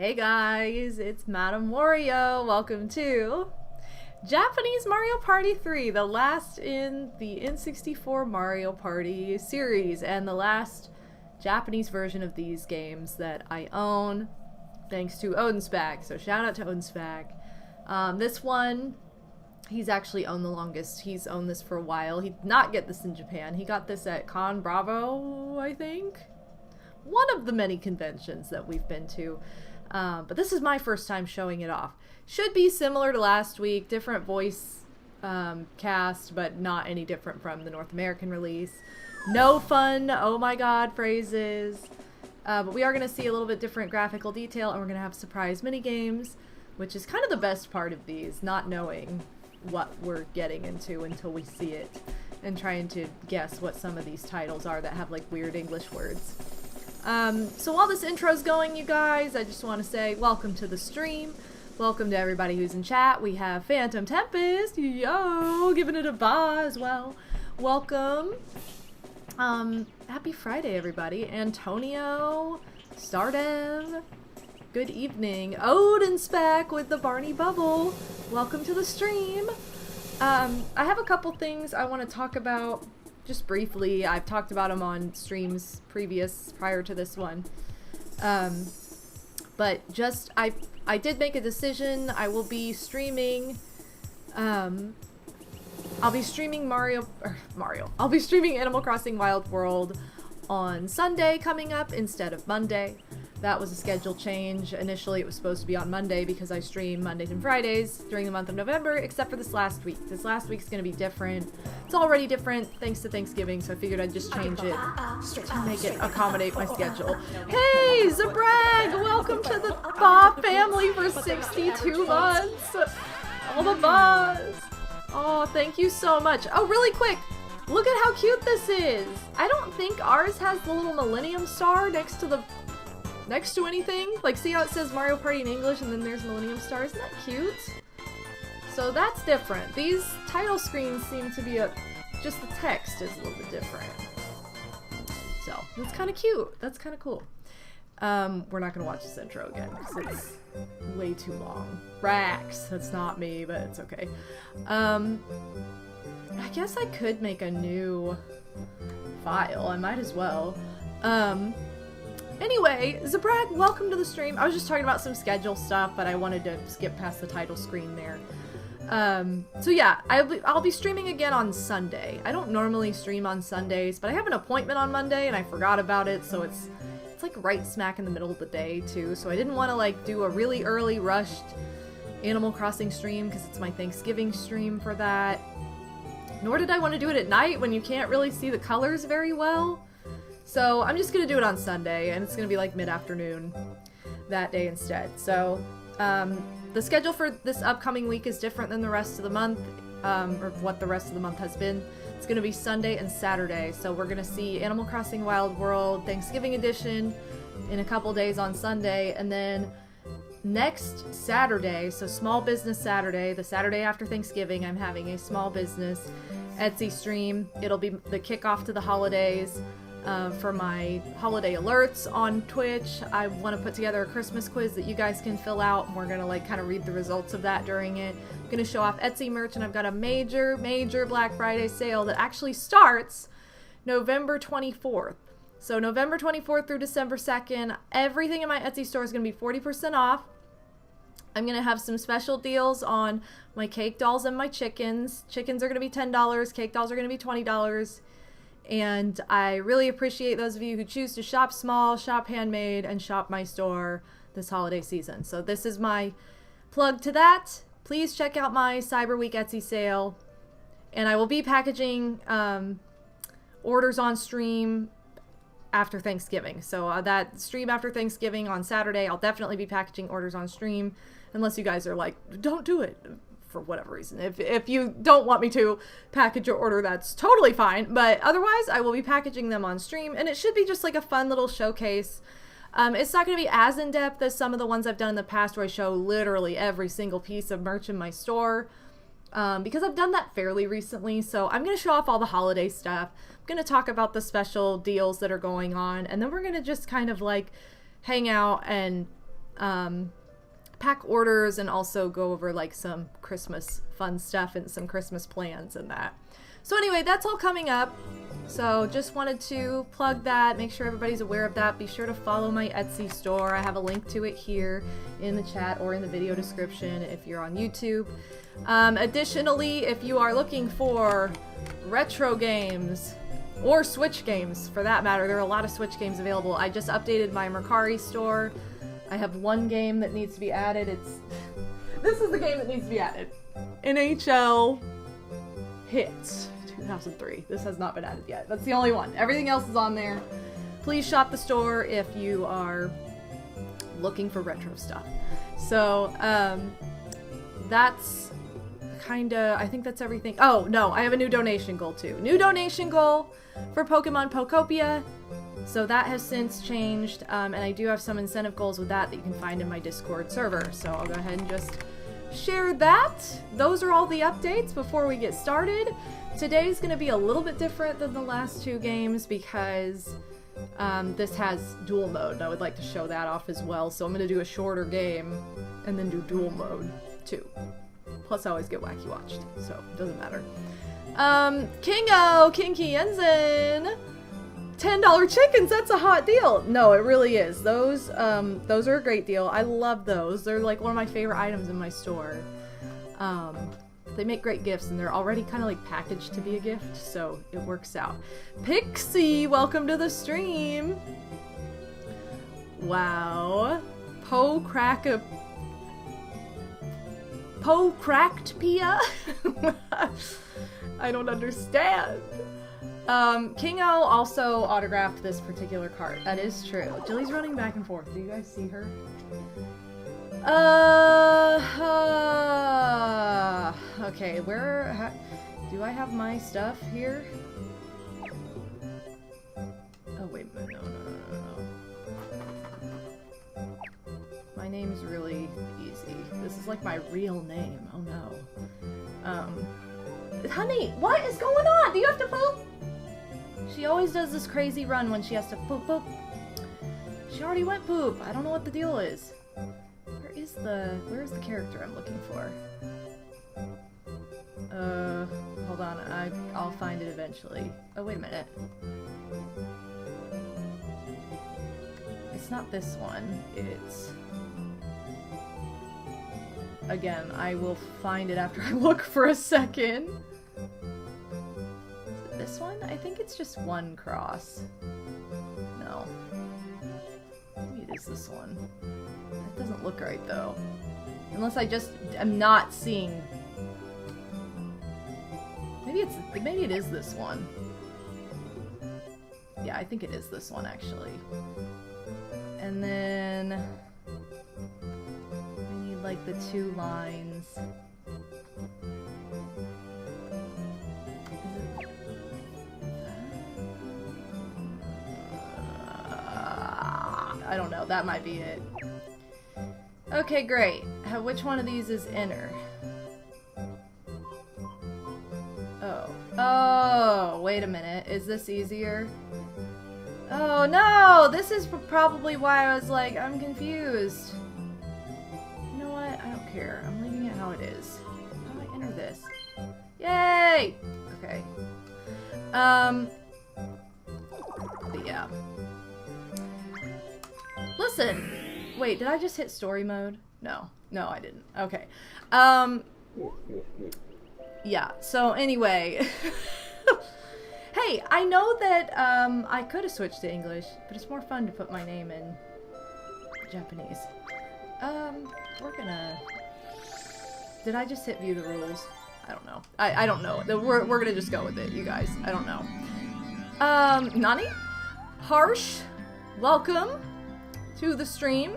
Hey guys, it's MadameWario. Welcome to Japanese Mario Party 3, the last in the N64 Mario Party series, and the last Japanese version of these games that I own, thanks to OdinSpack. So shout out to OdinSpack. This one, he's actually owned the longest. He's owned this for a while. He did not get this in Japan. He got this at Con Bravo, I think. One of the many conventions that we've been to. But this is my first time showing it off. Should be similar to last week, different voice cast, but not any different from the North American release. No fun, oh my god, phrases. But we are going to see a little bit different graphical detail, and we're going to have surprise mini games, which is kind of the best part of these, not knowing what we're getting into until we see it, and trying to guess what some of these titles are that have like weird English words. So while this intro's going, you guys, I just want to say welcome to the stream. Welcome to everybody who's in chat. We have Phantom Tempest, yo, giving it a ba as well. Welcome. Happy Friday, everybody. Antonio, Stardem, good evening. OdinSpack with the Barney Bubble. Welcome to the stream. I have a couple things I want to talk about. Just briefly, I've talked about them on streams prior to this one. But just, I did make a decision. I will be streaming, I'll be streaming I'll be streaming Animal Crossing Wild World on Sunday coming up instead of Monday. That was a schedule change. Initially, it was supposed to be on Monday because I stream Mondays and Fridays during the month of November, except for this last week. This last week's going to be different. It's already different thanks to Thanksgiving, so I figured I'd just change it to make it accommodate my schedule. Hey, Zabrag! Welcome to the Ba family for 62 months! All the Bas! Oh, thank you so much. Oh, really quick! Look at how cute this is! I don't think ours has the little Millennium Star next to anything. Like, see how it says Mario Party in English and then there's Millennium Star? Isn't that cute? So that's different. These title screens seem to be just the text is a little bit different. So, that's kind of cute. That's kind of cool. We're not going to watch this intro again because it's way too long. Rax! That's not me, but it's okay. I guess I could make a new file. I might as well. Anyway, Zabrag, welcome to the stream. I was just talking about some schedule stuff, but I wanted to skip past the title screen there. So yeah, I'll be streaming again on Sunday. I don't normally stream on Sundays, but I have an appointment on Monday and I forgot about it, so it's like right smack in the middle of the day too, so I didn't want to like do a really early rushed Animal Crossing stream because it's my Thanksgiving stream for that. Nor did I want to do it at night when you can't really see the colors very well. So I'm just going to do it on Sunday, and it's going to be like mid-afternoon that day instead. So the schedule for this upcoming week is different than the rest of the month, or what the rest of the month has been. It's going to be Sunday and Saturday. So we're going to see Animal Crossing Wild World Thanksgiving Edition in a couple days on Sunday, and then next Saturday, so Small Business Saturday, the Saturday after Thanksgiving, I'm having a small business Etsy stream. It'll be the kickoff to the holidays. For my holiday alerts on Twitch, I want to put together a Christmas quiz that you guys can fill out, and we're going to like kind of read the results of that during it. I'm going to show off Etsy merch, and I've got a major Black Friday sale that actually starts November 24th. So November 24th through December 2nd, everything in my Etsy store is going to be 40% off. I'm going to have some special deals on my cake dolls and my chickens. Chickens are going to be $10, cake dolls are going to be $20. And I really appreciate those of you who choose to shop small, shop handmade, and shop my store this holiday season. So this is my plug to that. Please check out my Cyber Week Etsy sale. And I will be packaging orders on stream after Thanksgiving. So that stream after Thanksgiving on Saturday, I'll definitely be packaging orders on stream. Unless you guys are like, don't do it. For whatever reason. If you don't want me to package your order, that's totally fine. But otherwise, I will be packaging them on stream, and it should be just like a fun little showcase. It's not going to be as in-depth as some of the ones I've done in the past where I show literally every single piece of merch in my store, because I've done that fairly recently. So I'm going to show off all the holiday stuff. I'm going to talk about the special deals that are going on, and then we're going to just kind of like hang out and pack orders and also go over like some Christmas fun stuff and some Christmas plans and that. So anyway, that's all coming up. So just wanted to plug that, make sure everybody's aware of that. Be sure to follow my Etsy store. I have a link to it here in the chat or in the video description if you're on YouTube. Additionally, if you are looking for retro games, or Switch games for that matter, there are a lot of Switch games available. I just updated my Mercari store. I have one game that needs to be added. This is the game that needs to be added. NHL Hits 2003. This has not been added yet. That's the only one. Everything else is on there. Please shop the store if you are looking for retro stuff. So, that's kinda, I think that's everything. Oh, no, I have a new donation goal too. New donation goal for Pokemon Pokopia. So that has since changed, and I do have some incentive goals with that you can find in my Discord server. So I'll go ahead and just share that. Those are all the updates before we get started. Today's going to be a little bit different than the last two games because this has dual mode, and I would like to show that off as well. So I'm going to do a shorter game and then do dual mode too. Plus I always get wacky watched, so it doesn't matter. Kingo, Kinky Enzen, $10 chickens, that's a hot deal. No, it really is. Those are a great deal. I love those. They're like one of my favorite items in my store. They make great gifts and they're already kind of like packaged to be a gift, so it works out. Pixie, welcome to the stream. Wow. Pocractpia? I don't understand. Kingo also autographed this particular card. That is true. Jilly's running back and forth. Do you guys see her? Okay, do I have my stuff here? Oh, wait a minute. No. My name's really easy. This is like my real name. Oh no. Honey, what is going on? Do you have to poop? She always does this crazy run when she has to poop. She already went poop. I don't know what the deal is. Where's the character I'm looking for? Hold on. I'll find it eventually. Oh, wait a minute. It's not this one. It's... Again, I will find it after I look for a second. Is it this one? I think it's just one cross. No. Maybe it is this one. That doesn't look right, though. Unless I just am not seeing... Maybe it is this one. Yeah, I think it is this one, actually. And then... like the two lines. I don't know, that might be it. Okay, great. Which one of these is inner? Oh, wait a minute. Is this easier? Oh no! This is probably why I was like, I'm confused. I don't care. I'm leaving it how it is. How do I enter this? Yay! Okay. But yeah. Listen! Wait, did I just hit story mode? No. No, I didn't. Okay. Yeah, so anyway. Hey, I know that, I could have switched to English, but it's more fun to put my name in Japanese. We're gonna... Did I just hit view the rules? I don't know. I don't know. We're gonna just go with it, you guys. I don't know. Nani? Harsh, welcome to the stream.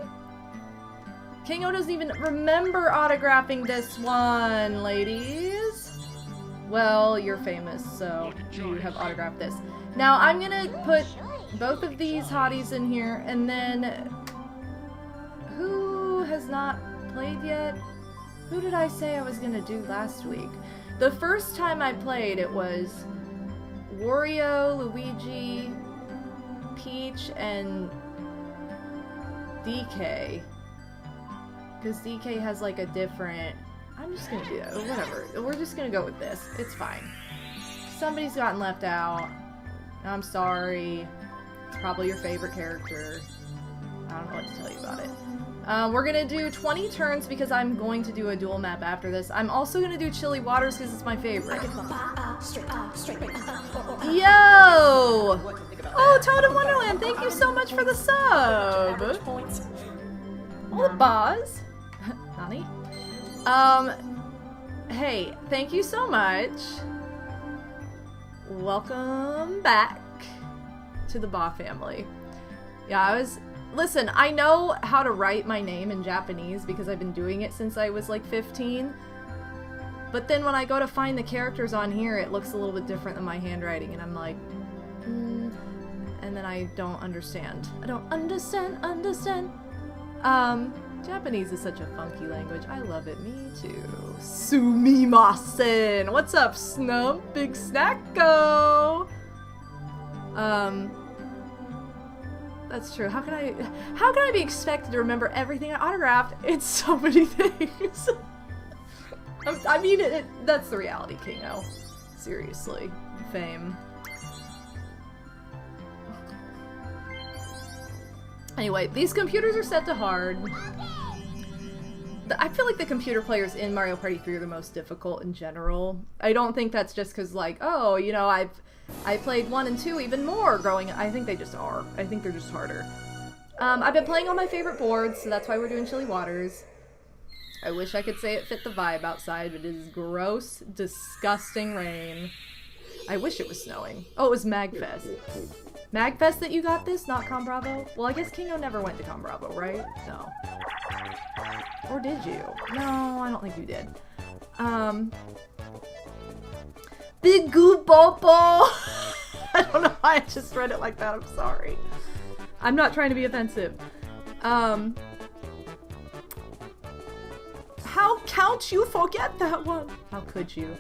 Kingo doesn't even remember autographing this one, ladies. Well, you're famous, so you have autographed this. Now, I'm gonna put both of these hotties in here, and then... Who has not played yet? Who did I say I was gonna do last week? The first time I played, it was Wario, Luigi, Peach, and DK. Because DK has like a different... I'm just gonna do that. Whatever. We're just gonna go with this. It's fine. Somebody's gotten left out. I'm sorry. It's probably your favorite character. I don't know what to tell you about it. We're gonna do 20 turns because I'm going to do a dual map after this. I'm also gonna do Chilly Waters because it's my favorite. Yo! Oh, Toad of Wonderland, thank you so much for the sub! Oh, the Boz. Nani? Hey, thank you so much. Welcome back to the Ba family. Yeah, listen, I know how to write my name in Japanese because I've been doing it since I was like 15. But then when I go to find the characters on here, it looks a little bit different than my handwriting, and I'm like, and then I don't understand. I don't understand. Japanese is such a funky language. I love it. Me too. Sumimasen! What's up, Snub? Big Snacko! That's true. How can I be expected to remember everything I autographed? It's so many things. I mean, that's the reality, Kingo. Seriously. Fame. Anyway, these computers are set to hard. I feel like the computer players in Mario Party 3 are the most difficult in general. I don't think that's just because, like, oh, you know, I played 1 and 2 even more growing up. I think they just are. I think they're just harder. I've been playing on my favorite boards, so that's why we're doing Chilly Waters. I wish I could say it fit the vibe outside, but it is gross, disgusting rain. I wish it was snowing. Oh, it was MagFest. MagFest that you got this, not Con Bravo? Well, I guess Kingo never went to Con Bravo, right? No. Or did you? No, I don't think you did. Big Goo Bopo! I don't know why I just read it like that, I'm sorry. I'm not trying to be offensive. How can't you forget that one? How could you?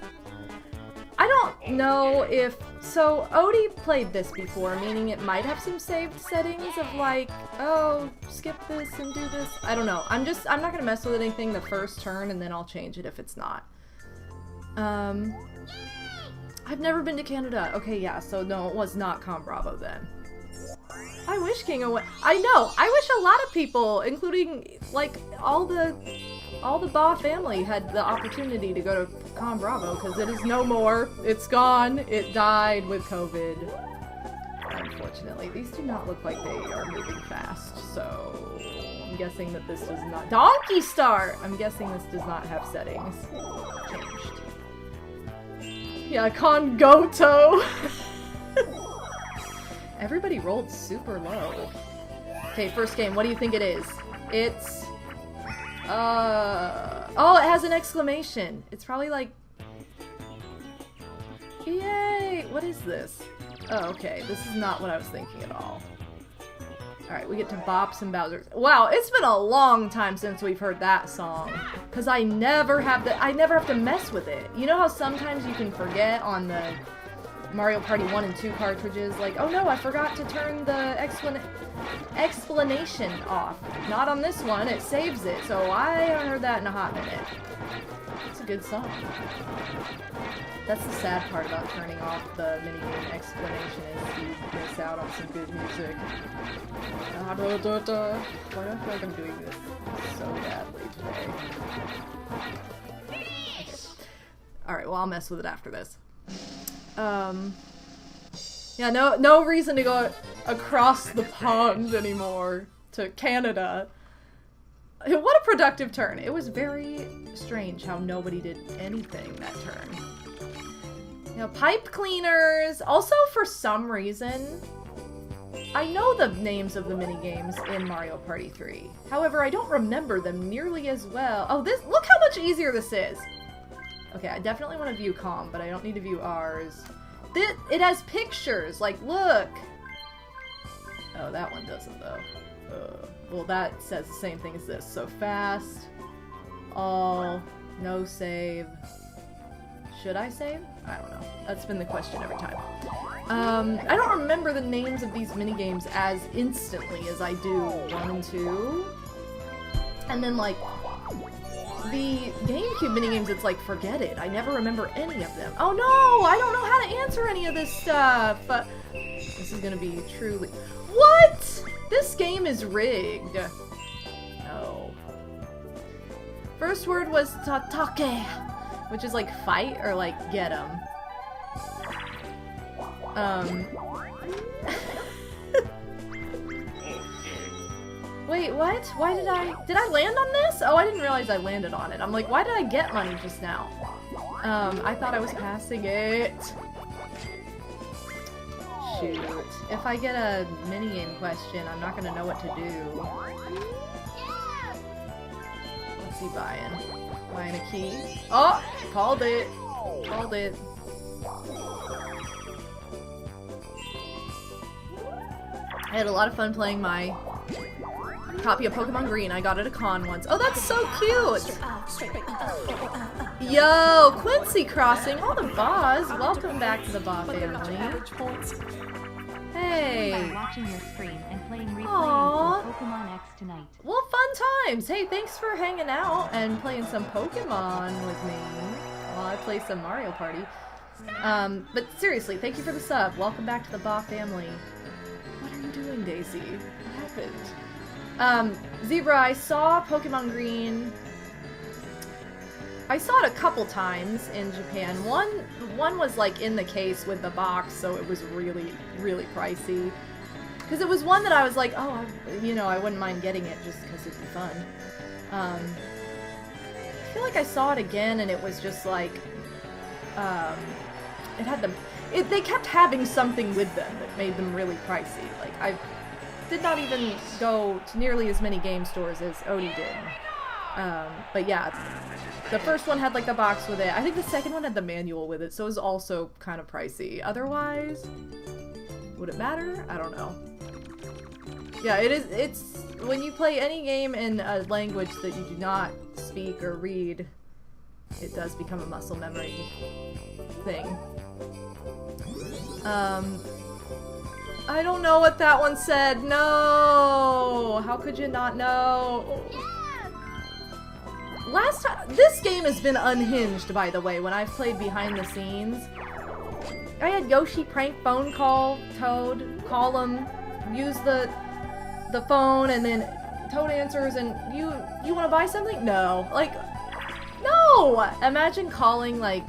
I don't know if... So, Odie played this before, meaning it might have some saved settings of like, oh, skip this and do this. I don't know. I'm not gonna mess with anything the first turn and then I'll change it if it's not. I've never been to Canada. Okay, yeah, so no, it was not Con Bravo then. I wish Kingo went. I know! I wish a lot of people, including, like, all the Ba family had the opportunity to go to Con Bravo, because it is no more. It's gone. It died with COVID. Unfortunately. These do not look like they are moving fast, so I'm guessing that this does not— Donkey Star! I'm guessing this does not have settings changed. Yeah, Con Goto! Everybody rolled super low. Okay, first game, what do you think it is? It's... Oh, it has an exclamation. It's probably like... Yay! What is this? Oh, okay. This is not what I was thinking at all. Alright, we get to Bops and Bowsers. Wow, it's been a long time since we've heard that song. Because I never have to mess with it. You know how sometimes you can forget on the Mario Party 1 and 2 cartridges? Like, oh no, I forgot to turn the explanation off. Not on this one, it saves it. So I haven't heard that in a hot minute. It's a good song. That's the sad part about turning off the minigame explanation is you miss out on some good music. Why do I feel like I'm doing this so badly today? Okay. Alright, well I'll mess with it after this. Yeah, no reason to go across the pond anymore to Canada. What a productive turn. It was very strange how nobody did anything that turn. You know, pipe cleaners. Also, for some reason, I know the names of the minigames in Mario Party 3. However, I don't remember them nearly as well. Oh, look how much easier this is. Okay, I definitely want to view Calm, but I don't need to view ours. It has pictures, like, look! Oh, that one doesn't, though. Well, that says the same thing as this. So fast, all, no save. Should I save? I don't know. That's been the question every time. I don't remember the names of these minigames as instantly as I do 1 and 2. And then, like, the GameCube minigames, it's like, forget it. I never remember any of them. Oh no! I don't know how to answer any of this stuff! This is gonna be truly... What?! This game is rigged. No. First word was tatake, which is like fight or like get 'em. Wait, what? Why did I land on this? Oh, I didn't realize I landed on it. I'm like, why did I get money just now? I thought I was passing it. Shoot. If I get a minigame question, I'm not gonna know what to do. What's he buying? Buying a key? Oh! Called it! Called it. I had a lot of fun playing my copy of Pokemon Green. I got it at a con once. Oh, that's so cute! Yo, Quincy Crossing, all the Boz. Welcome back to the Boz family. Hey. Watching your stream and playing replays of Pokemon X tonight. Well, fun times. Hey, thanks for hanging out and playing some Pokemon with me while I play some Mario Party. But seriously, thank you for the sub. Welcome back to the Ba family. What are you doing, Daisy? What happened? Zebra, I saw Pokemon Green. I saw it a couple times in Japan. One was like in the case with the box, so it was really, really pricey. Because it was one that I was like, oh, I wouldn't mind getting it just because it'd be fun. I feel like I saw it again and it was just like, it had them. They kept having something with them that made them really pricey. Like, I did not even go to nearly as many game stores as Odie did. But yeah, the first one had like the box with it. I think the second one had the manual with it, so it was also kind of pricey. Otherwise, would it matter? I don't know. Yeah, it's when you play any game in a language that you do not speak or read, it does become a muscle memory thing. I don't know what that one said. No! How could you not know? Last time, this game has been unhinged, by the way, when I've played behind the scenes. I had Yoshi prank phone call Toad, call him, use the phone, and then Toad answers, and you want to buy something? No. Like, no! Imagine calling, like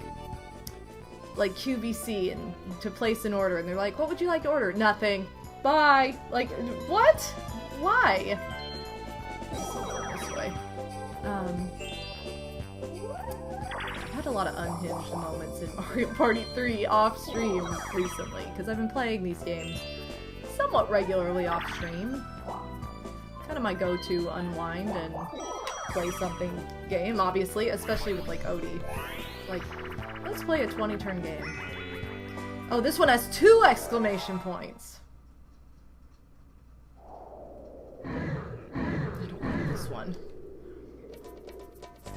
QVC and to place an order, and they're like, what would you like to order? Nothing. Bye. Like, what? Why? This way. I've had a lot of unhinged moments in Mario Party 3 off-stream recently, because I've been playing these games somewhat regularly off-stream. Kind of my go-to unwind and play something game, obviously, especially with, like, Odie. Like, let's play a 20-turn game. Oh, this one has 2 exclamation points! I don't like this one.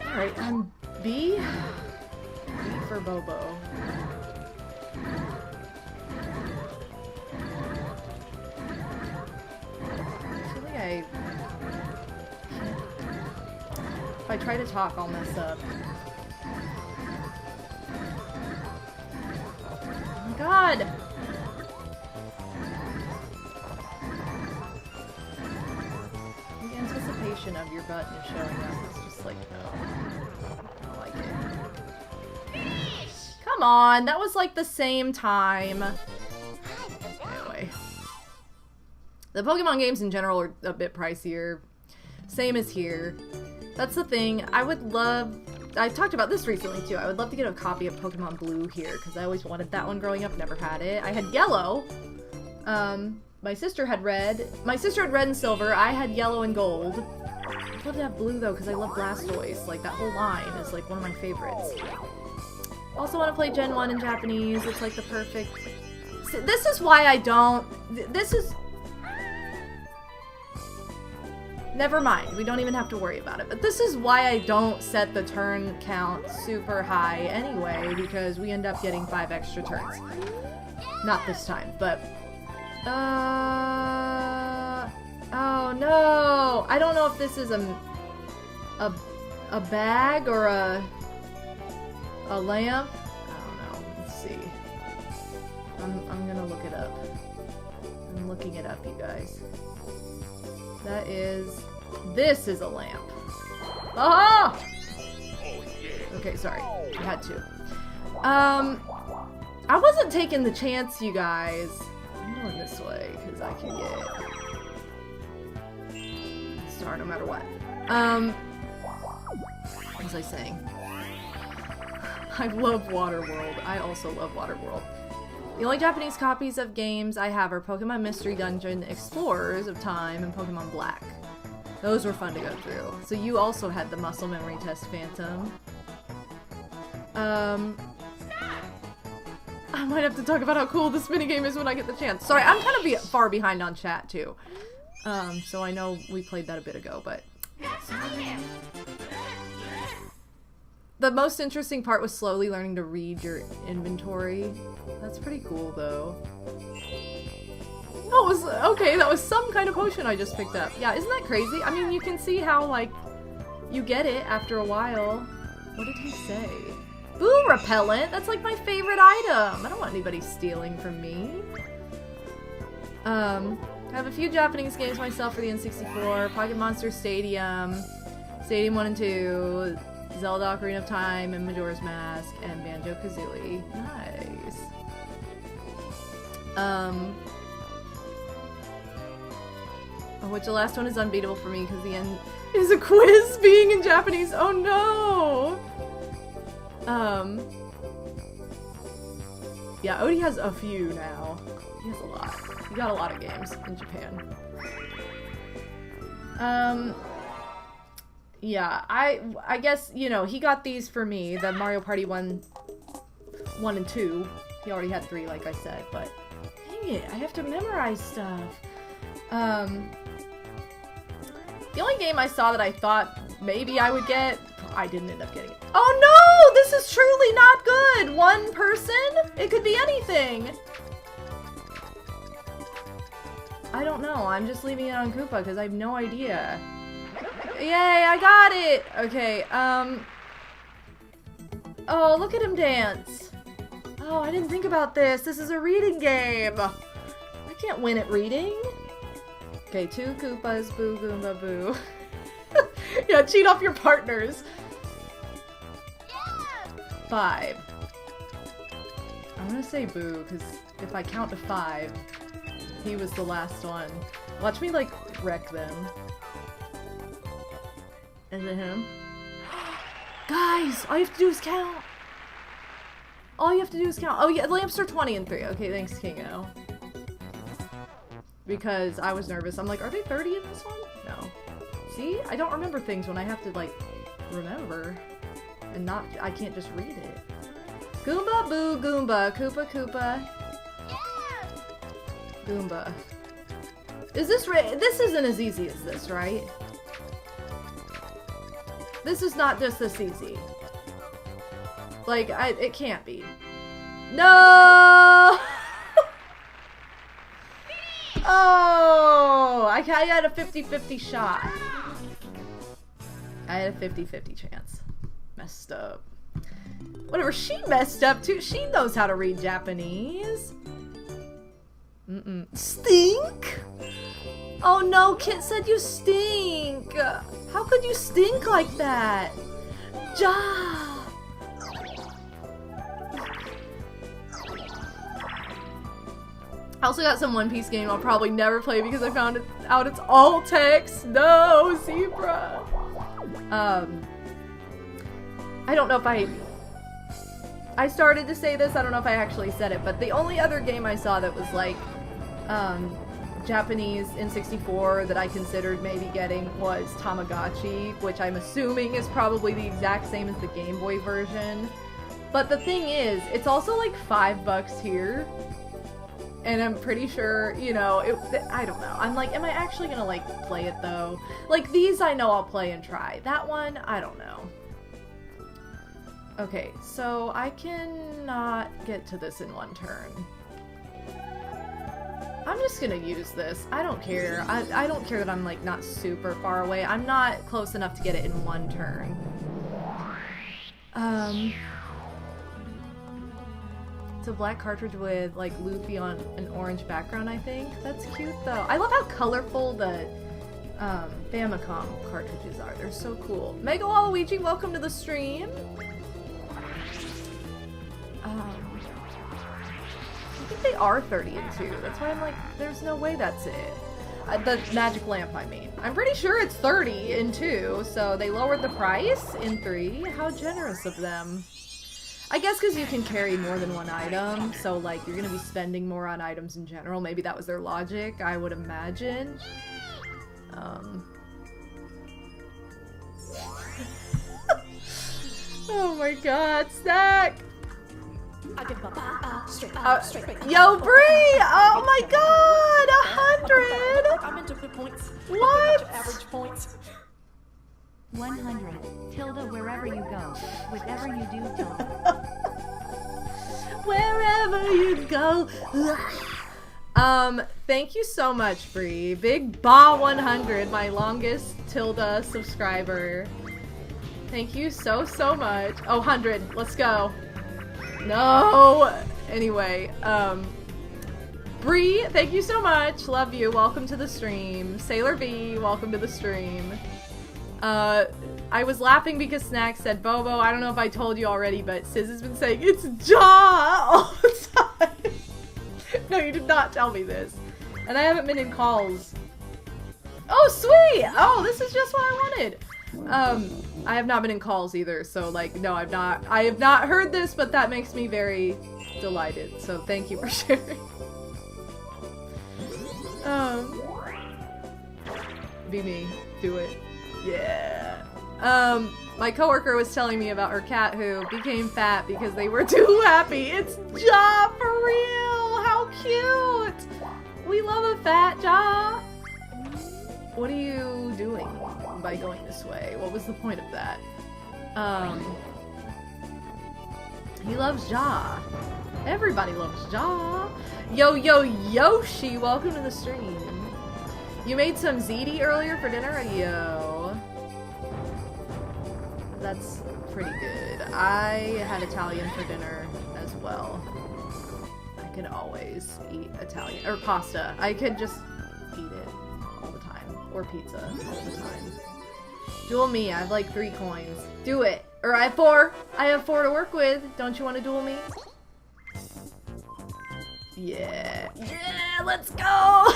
Alright, B. B for Bobo. I feel like if I try to talk, I'll mess up. Oh my god! The anticipation of your button showing up is just like, no. I don't like it. Come on, that was like the same time. Anyway. The Pokemon games in general are a bit pricier. Same as here. That's the thing. I would love... I talked about this recently too. I would love to get a copy of Pokemon Blue here, because I always wanted that one growing up, never had it. I had Yellow. My sister had Red. My sister had Red and Silver. I had Yellow and Gold. I'd love to have Blue though, because I love Blastoise. Like, that whole line is like one of my favorites. Also want to play Gen 1 in Japanese. It's like the perfect... See, this is why I don't... This is... Never mind, we don't even have to worry about it. But this is why I don't set the turn count super high anyway, because we end up getting 5 extra turns. Not this time, but... oh no! I don't know if this is a a bag or a lamp? I don't know. Let's see. I'm gonna look it up. I'm looking it up, you guys. This is a lamp. Ah! Okay, sorry. I had to. I wasn't taking the chance, you guys. I'm going this way, because I can get star no matter what. What was I saying? I love Waterworld. I also love Waterworld. The only Japanese copies of games I have are Pokemon Mystery Dungeon, Explorers of Time, and Pokemon Black. Those were fun to go through. So you also had the Muscle Memory Test Phantom. I might have to talk about how cool this minigame is when I get the chance. Sorry, I'm kind of far behind on chat too. So I know we played that a bit ago, but... The most interesting part was slowly learning to read your inventory. That's pretty cool, though. Oh, it was, okay, that was some kind of potion I just picked up. Yeah, isn't that crazy? I mean, you can see how, like, you get it after a while. What did he say? Boo repellent! That's, like, my favorite item! I don't want anybody stealing from me. I have a few Japanese games myself for the N64. Pocket Monster Stadium, Stadium 1 and 2, Zelda Ocarina of Time, and Majora's Mask, and Banjo-Kazooie. Nice. Oh, which the last one is unbeatable for me because the end is a quiz being in Japanese. Oh no! Yeah, Odie has a few now. He has a lot. He got a lot of games in Japan. Yeah, I guess, you know, he got these for me, the Mario Party 1 and 2. He already had 3, like I said, but dang it, I have to memorize stuff. The only game I saw that I thought maybe I would get, I didn't end up getting it. Oh no! This is truly not good! One person? It could be anything! I don't know, I'm just leaving it on Koopa because I have no idea. Yay, I got it! Okay, oh, look at him dance. Oh, I didn't think about this. This is a reading game. I can't win at reading. Okay, 2 Koopas, boo, Goomba, boo. Yeah, cheat off your partners. 5. I'm gonna say boo, because if I count to 5, he was the last one. Watch me, like, wreck them. Is it him? Guys, all you have to do is count. All you have to do is count. Oh yeah, the lamps are 20 and 3. Okay, thanks, Kingo. Because I was nervous. I'm like, are they 30 in this one? No. See? I don't remember things when I have to, like, remember. And not, I can't just read it. Goomba, boo, Goomba. Koopa, Koopa. Goomba. Is this this isn't as easy as this, right? This is not just this easy. Like, it can't be. No! Oh! I had a 50-50 shot. I had a 50-50 chance. Messed up. Whatever, she messed up too. She knows how to read Japanese. Stink? Oh no, Kit said you stink. How could you stink like that? Ja. I also got some One Piece game I'll probably never play because I found out it's all text. No, Zebra. I don't know if I started to say this, I don't know if I actually said it, but the only other game I saw that was like, Japanese N64 that I considered maybe getting was Tamagotchi, which I'm assuming is probably the exact same as the Game Boy version. But the thing is, it's also like $5 here. And I'm pretty sure, you know, I don't know. I'm like, am I actually gonna, like, play it, though? Like, these I know I'll play and try. That one, I don't know. Okay, so I cannot get to this in one turn. I'm just gonna use this. I don't care. I don't care that I'm, like, not super far away. I'm not close enough to get it in one turn. It's a black cartridge with like Luffy on an orange background, I think. That's cute though. I love how colorful the Famicom cartridges are. They're so cool. Mega Waluigi, welcome to the stream. I think they are 30 and 2. That's why I'm like, there's no way that's it. The magic lamp, I mean. I'm pretty sure it's 30 in 2, so they lowered the price in 3. How generous of them. I guess because you can carry more than one item, so like you're gonna be spending more on items in general. Maybe that was their logic, I would imagine. Oh my god, Snack! Yo, Bree! Oh my god! 100! I'm into good points. What? Average points. 100. Tilda, wherever you go. Whatever you do, Tilda. Wherever you go. Thank you so much, Bree. Big Ba 100, my longest Tilda subscriber. Thank you so much. Oh, 100. Let's go. No! Anyway, Bree, thank you so much. Love you. Welcome to the stream. Sailor B, welcome to the stream. I was laughing because Snack said, Bobo, I don't know if I told you already, but Sis has been saying, it's Jaw all the time. No, you did not tell me this. And I haven't been in calls. Oh, sweet! Oh, this is just what I wanted. I have not been in calls either, so like, no, I have not heard this, but that makes me very delighted, so thank you for sharing. Be me. Do it. Yeah. My coworker was telling me about her cat who became fat because they were too happy. It's Jaw for real! How cute! We love a fat Jaw! What are you doing by going this way? What was the point of that? He loves Jaw. Everybody loves Jaw. Yo, Yoshi, welcome to the stream. You made some ziti earlier for dinner? Yo. That's pretty good. I had Italian for dinner as well. I could always eat Italian, or pasta. I could just eat it all the time. Or pizza all the time. Duel me, I have like 3 coins. Do it! Or I have 4! I have 4 to work with! Don't you want to duel me? Yeah! Yeah! Let's go!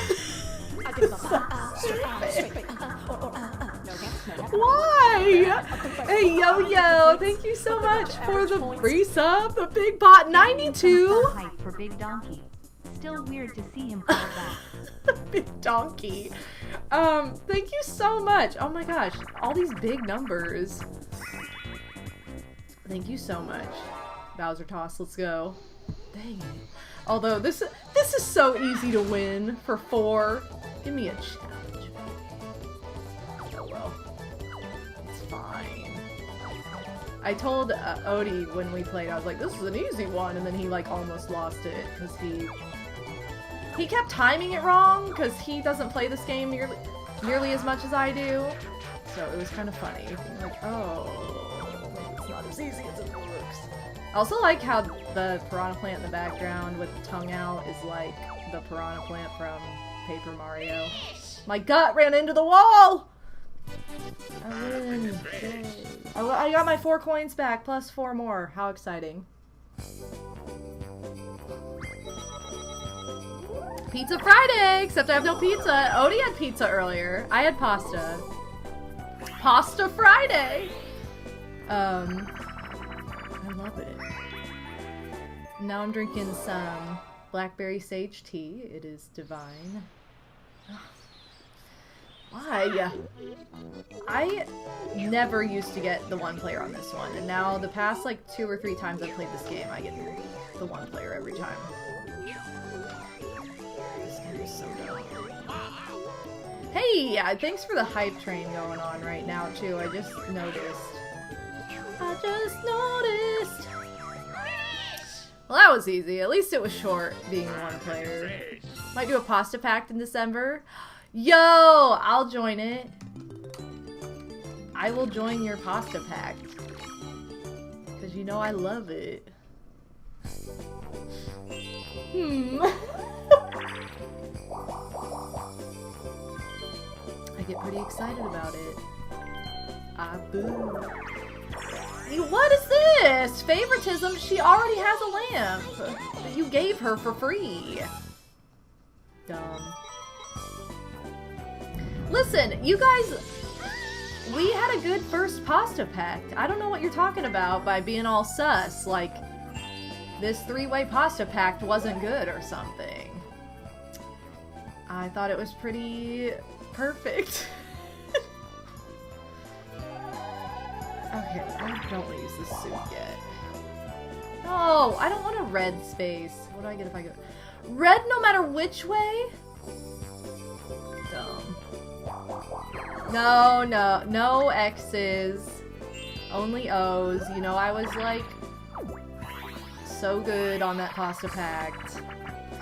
Why? Hey, Yo-Yo! Thank you so much for the free sub! The big bot 92! Hype for Big Donkey. Still weird to see him fall back. Big donkey. Thank you so much. Oh my gosh, all these big numbers. Thank you so much. Bowser toss, let's go. Dang it. Although this is so easy to win for 4. Give me a challenge. Oh well. It's fine. I told Odie when we played, I was like, this is an easy one, and then he like almost lost it because he kept timing it wrong because he doesn't play this game nearly as much as I do. So it was kind of funny. I'm like, oh, it's not as easy as it looks. I also like how the piranha plant in the background with the tongue out is like the piranha plant from Paper Mario. My gut ran into the wall! I win. Yay. I got my 4 coins back, plus 4 more. How exciting. Pizza Friday! Except I have no pizza. Odie had pizza earlier. I had pasta. Pasta Friday! I love it. Now I'm drinking some blackberry sage tea. It is divine. Why? I never used to get the 1 player on this one, and now the past like 2 or 3 times I've played this game, I get the 1 player every time. This game is so dumb. Hey, thanks for the hype train going on right now too. I just noticed. Well, that was easy. At least it was short, being 1 player. Might do a pasta pact in December. Yo, I'll join it. I will join your pasta pact. Cause you know I love it. I get pretty excited about it. Ah, boo. What is this? Favoritism? She already has a lamp that you gave her for free. Dumb. Listen, you guys, we had a good first pasta pact. I don't know what you're talking about by being all sus, like this three-way pasta pact wasn't good or something. I thought it was pretty perfect. Okay, I don't want to use this suit yet. No, I don't want a red space. What do I get if I go? Red no matter which way? Dumb. No, no, no X's. Only O's. You know, I was like so good on that pasta pact.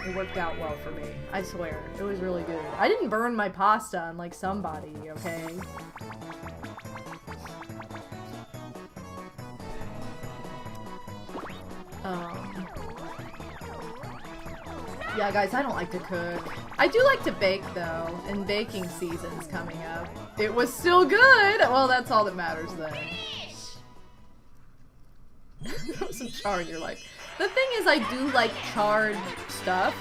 It worked out well for me. I swear. It was really good. I didn't burn my pasta unlike somebody, okay? Yeah, guys, I don't like to cook. I do like to bake, though, and baking season's coming up. It was still good! Well, that's all that matters, then. Some char in your life. The thing is, I do like charred stuff.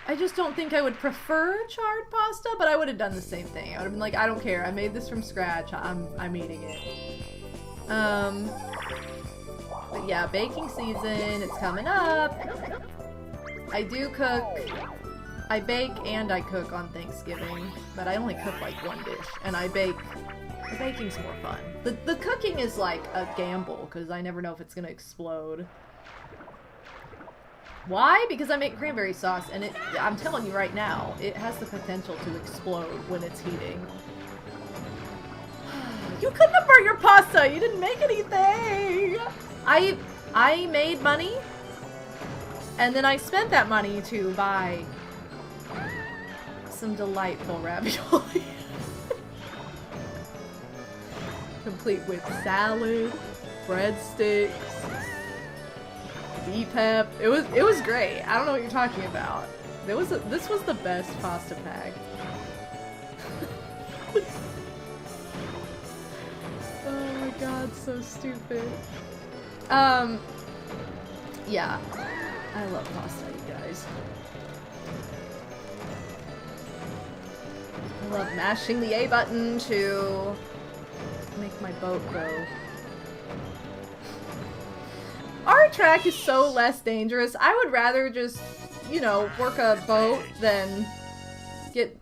I just don't think I would prefer charred pasta, but I would have done the same thing. I would have been like, I don't care. I made this from scratch. I'm eating it. But yeah, baking season, it's coming up. I do cook. I bake and I cook on Thanksgiving, but I only cook like one dish, and I bake. The baking's more fun. The cooking is like a gamble, because I never know if it's gonna explode. Why? Because I make cranberry sauce, and I'm telling you right now, it has the potential to explode when it's heating. You couldn't have burnt your pasta! You didn't make anything! I made money, and then I spent that money to buy some delightful ravioli. Complete with salad, breadsticks, D-pep. It was great. I don't know what you're talking about. This was the best pasta pack. Oh my god, so stupid. Yeah. I love pasta, you guys. I love mashing the A button to make my boat go. Our track is so less dangerous. I would rather just, you know, work a boat than get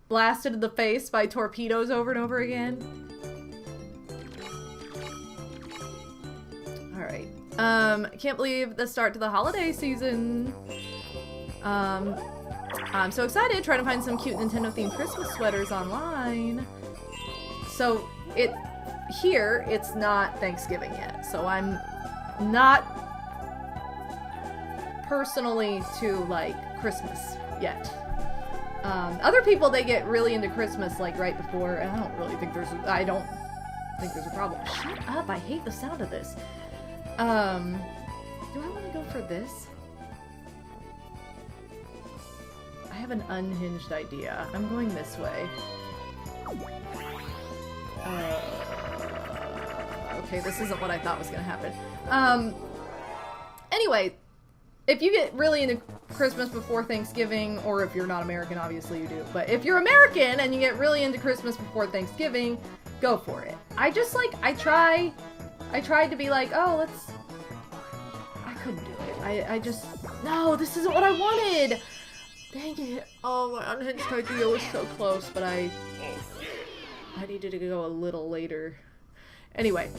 blasted in the face by torpedoes over and over again. Alright. I can't believe the start to the holiday season. I'm so excited trying to find some cute Nintendo themed Christmas sweaters online. So here it's not Thanksgiving yet, so I'm not personally to like Christmas yet. Other people, they get really into Christmas like right before, and I don't think there's a problem. Shut up, I hate the sound of this. Do I want to go for this? I have an unhinged idea. I'm going this way. Okay, this isn't what I thought was gonna happen. Anyway, if you get really into Christmas before Thanksgiving, or if you're not American, obviously you do, but if you're American and you get really into Christmas before Thanksgiving, go for it. I just, like, I tried to be like, oh, I couldn't do it. No, this isn't what I wanted! Dang it. Oh, my unhinged idea was so close, but I needed to go a little later. Anyway,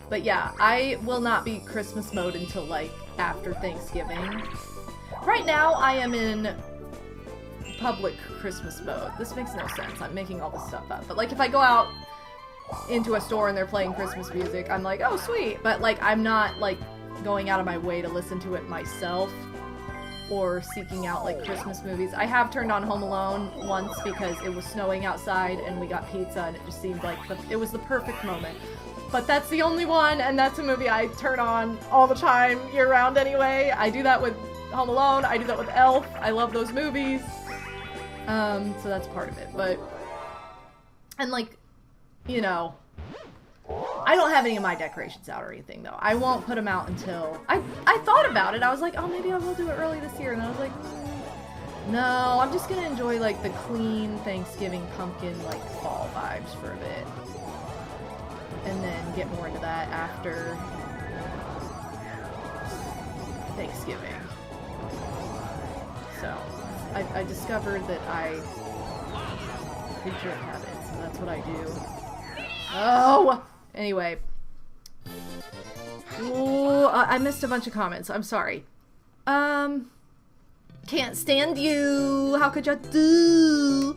but yeah, I will not be Christmas mode until, like, after Thanksgiving. Right now, I am in public Christmas mode. This makes no sense. I'm making all this stuff up. But, like, if I go out into a store and they're playing Christmas music, I'm like, oh, sweet. But, like, I'm not, like, going out of my way to listen to it myself. or seeking out like Christmas movies. I have turned on Home Alone once because it was snowing outside and we got pizza and it just seemed like it was the perfect moment. But that's the only one, and that's a movie I turn on all the time, year-round anyway. I do that with Home Alone, I do that with Elf. I love those movies. So that's part of it, but... And like, you know... I don't have any of my decorations out or anything, though. I won't put them out until... I thought about it. I was like, oh, maybe I will do it early this year. And I was like, no, I'm just gonna enjoy, like, the clean Thanksgiving pumpkin, like, fall vibes for a bit. And then get more into that after Thanksgiving. So, I discovered that I creature of habit, so that's what I do. Oh! Anyway. Ooh, I missed a bunch of comments. I'm sorry. Can't stand you. How could you do?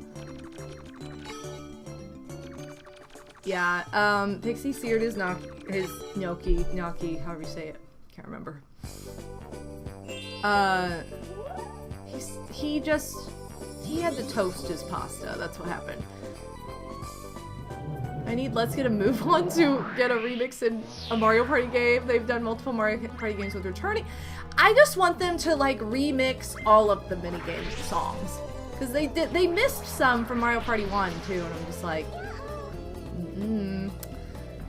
Yeah, Pixie seared his gnocchi, however you say it. Can't remember. He had to toast his pasta. That's what happened. Let's get a move on to get a remix in a Mario Party game. They've done multiple Mario Party games with returning. I just want them to like remix all of the minigame songs. Because they missed some from Mario Party 1 too, and I'm just like,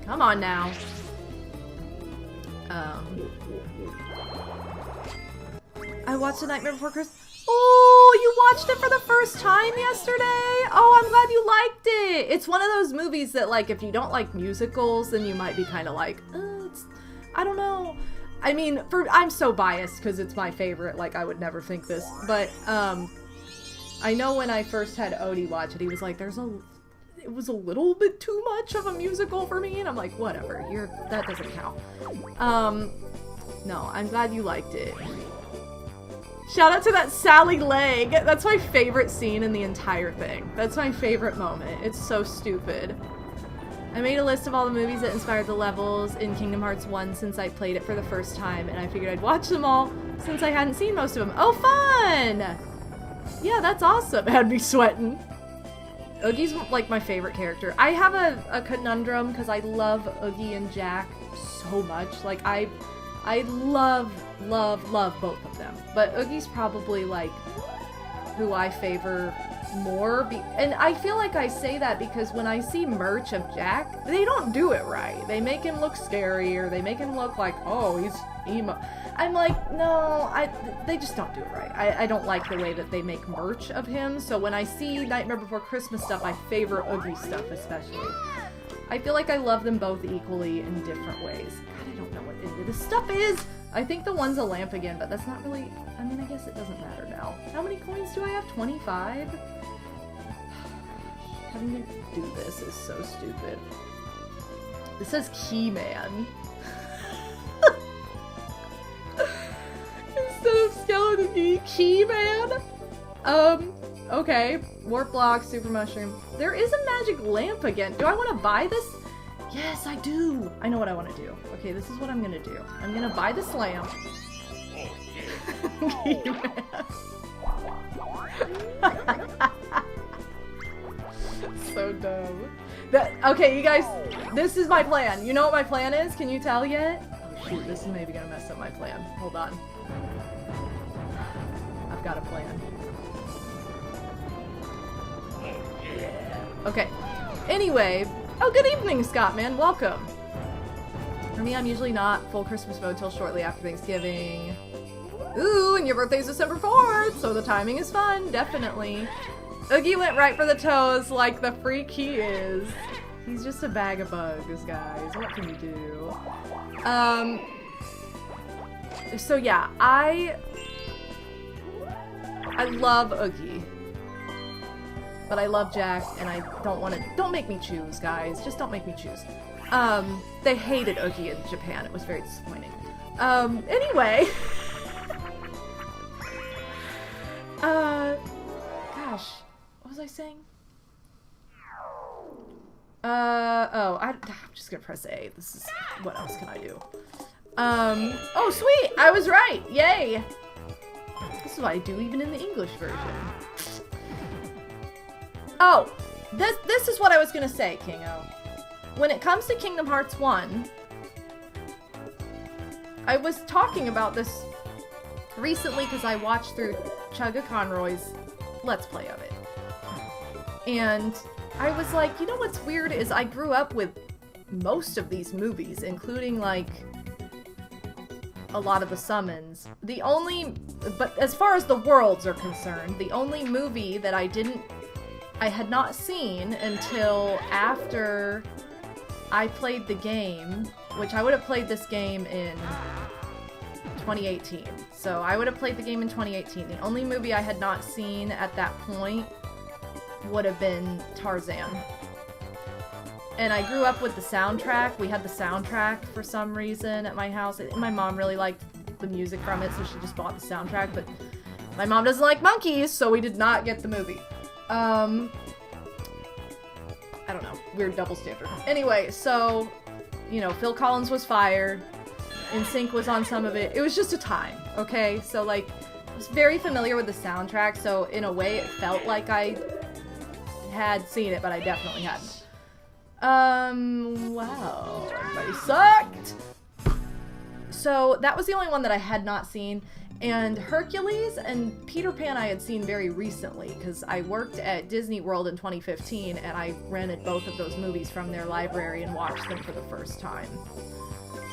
come on now. I watched The Nightmare Before Christmas. Oh, you watched it for the first time yesterday? Oh, I'm glad you liked it. It's one of those movies that, like, if you don't like musicals, then you might be kind of like, I don't know. I mean, I'm so biased because it's my favorite. Like, I would never think this. But, I know when I first had Odie watch it, he was like, it was a little bit too much of a musical for me. And I'm like, whatever, that doesn't count. No, I'm glad you liked it. Shout out to that Sally leg. That's my favorite scene in the entire thing. That's my favorite moment. It's so stupid. I made a list of all the movies that inspired the levels in Kingdom Hearts 1 since I played it for the first time, and I figured I'd watch them all since I hadn't seen most of them. Oh, fun! Yeah, that's awesome. It had me sweating. Oogie's like my favorite character. I have a conundrum because I love Oogie and Jack so much. Like, I love both of them. But Oogie's probably, like, who I favor more. And I feel like I say that because when I see merch of Jack, they don't do it right. They make him look scary, or they make him look like, oh, he's emo. I'm like, no, they just don't do it right. I don't like the way that they make merch of him. So when I see Nightmare Before Christmas stuff, I favor Oogie stuff especially. I feel like I love them both equally in different ways. God, I don't know what any of this stuff is. I think the one's a lamp again, but that's not really... I mean, I guess it doesn't matter now. How many coins do I have? 25? Having to do this is so stupid. This says Keyman. Instead of Skeleton Key, Keyman? Okay. Warp Block, Super Mushroom. There is a magic lamp again. Do I want to buy this? Yes, I do. I know what I want to do. Okay, this is what I'm gonna do. I'm gonna buy this lamp. So dumb. Okay, you guys, this is my plan. You know what my plan is? Can you tell yet? Oh shoot, this is maybe gonna mess up my plan. Hold on. I've got a plan. Yeah. Okay. Anyway. Oh, good evening, Scottman. Welcome. For me, I'm usually not full Christmas mode till shortly after Thanksgiving. Ooh, and your birthday's December 4th, so the timing is fun, definitely. Oogie went right for the toes like the freak he is. He's just a bag of bugs, guys. What can you do? So yeah, I love Oogie. But I love Jack, and I don't want to... Don't make me choose, guys. Just don't make me choose. They hated Oogie in Japan. It was very disappointing. Anyway. Gosh. What was I saying? I'm just gonna press A. This is... What else can I do? Oh, sweet! I was right! Yay! is what I do even in the English version. Oh, this is what I was gonna say, Kingo. When it comes to Kingdom Hearts 1, I was talking about this recently because I watched through Chugga Conroy's Let's Play of it. And I was like, you know what's weird is I grew up with most of these movies, including like a lot of the summons. But as far as the worlds are concerned, the only movie that I had not seen until after I played the game, which I would have played this game in 2018. So I would have played the game in 2018. The only movie I had not seen at that point would have been Tarzan. And I grew up with the soundtrack. We had the soundtrack for some reason at my house. My mom really liked the music from it, so she just bought the soundtrack, but my mom doesn't like monkeys, so we did not get the movie. I don't know. Weird double standard. Anyway, so, you know, Phil Collins was fired. NSYNC was on some of it. It was just a time, okay? So, like, I was very familiar with the soundtrack, so in a way it felt like I had seen it, but I definitely hadn't. Wow. Everybody sucked! So, that was the only one that I had not seen. And Hercules and Peter Pan I had seen very recently, because I worked at Disney World in 2015, and I rented both of those movies from their library and watched them for the first time.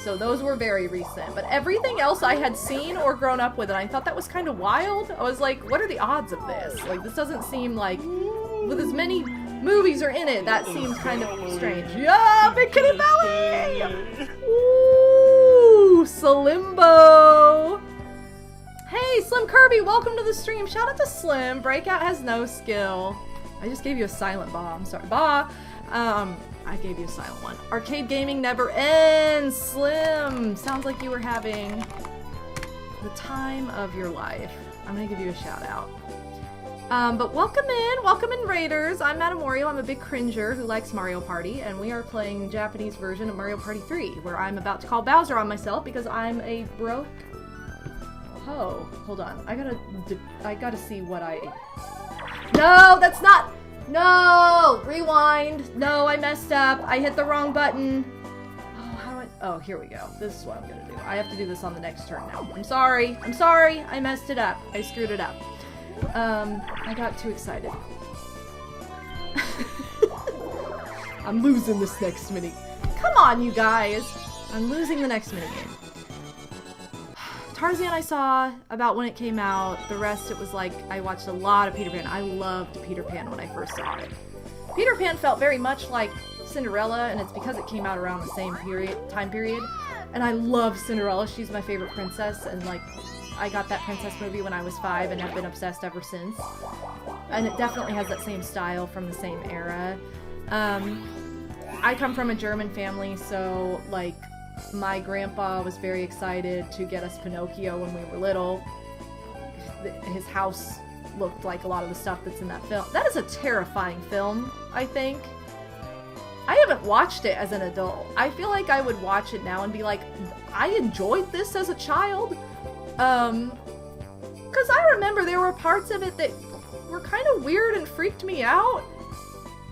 So those were very recent. But everything else I had seen or grown up with, and I thought that was kind of wild. I was like, what are the odds of this? Like, this doesn't seem like, with as many movies are in it, that seems kind of strange. Yeah, Big Kitty Belly! Ooh, Salimbo! Hey, Slim Kirby, welcome to the stream. Shout out to Slim. Breakout has no skill. I just gave you a silent bomb. Sorry, ba. I gave you a silent one. Arcade gaming never ends. Slim, sounds like you were having the time of your life. I'm gonna give you a shout out. But welcome in Raiders. I'm MadameWario. I'm a big cringer who likes Mario Party, and we are playing Japanese version of Mario Party 3, where I'm about to call Bowser on myself because I'm a broke. Oh, hold on. I gotta see what I... No, that's not... No! Rewind! No, I messed up. I hit the wrong button. Oh, how do I... Oh, here we go. This is what I'm gonna do. I have to do this on the next turn now. I'm sorry. I'm sorry. I messed it up. I screwed it up. I got too excited. I'm losing this next mini. Come on, you guys! I'm losing the next minigame. Tarzan I saw about when it came out. The rest, it was like, I watched a lot of Peter Pan. I loved Peter Pan when I first saw it. Peter Pan felt very much like Cinderella, and it's because it came out around the same time period. And I love Cinderella. She's my favorite princess, and like, I got that princess movie when I was 5 and have been obsessed ever since. And it definitely has that same style from the same era. I come from a German family, so like, my grandpa was very excited to get us Pinocchio when we were little. His house looked like a lot of the stuff that's in that film. That is a terrifying film, I think. I haven't watched it as an adult. I feel like I would watch it now and be like, I enjoyed this as a child. Because I remember there were parts of it that were kind of weird and freaked me out.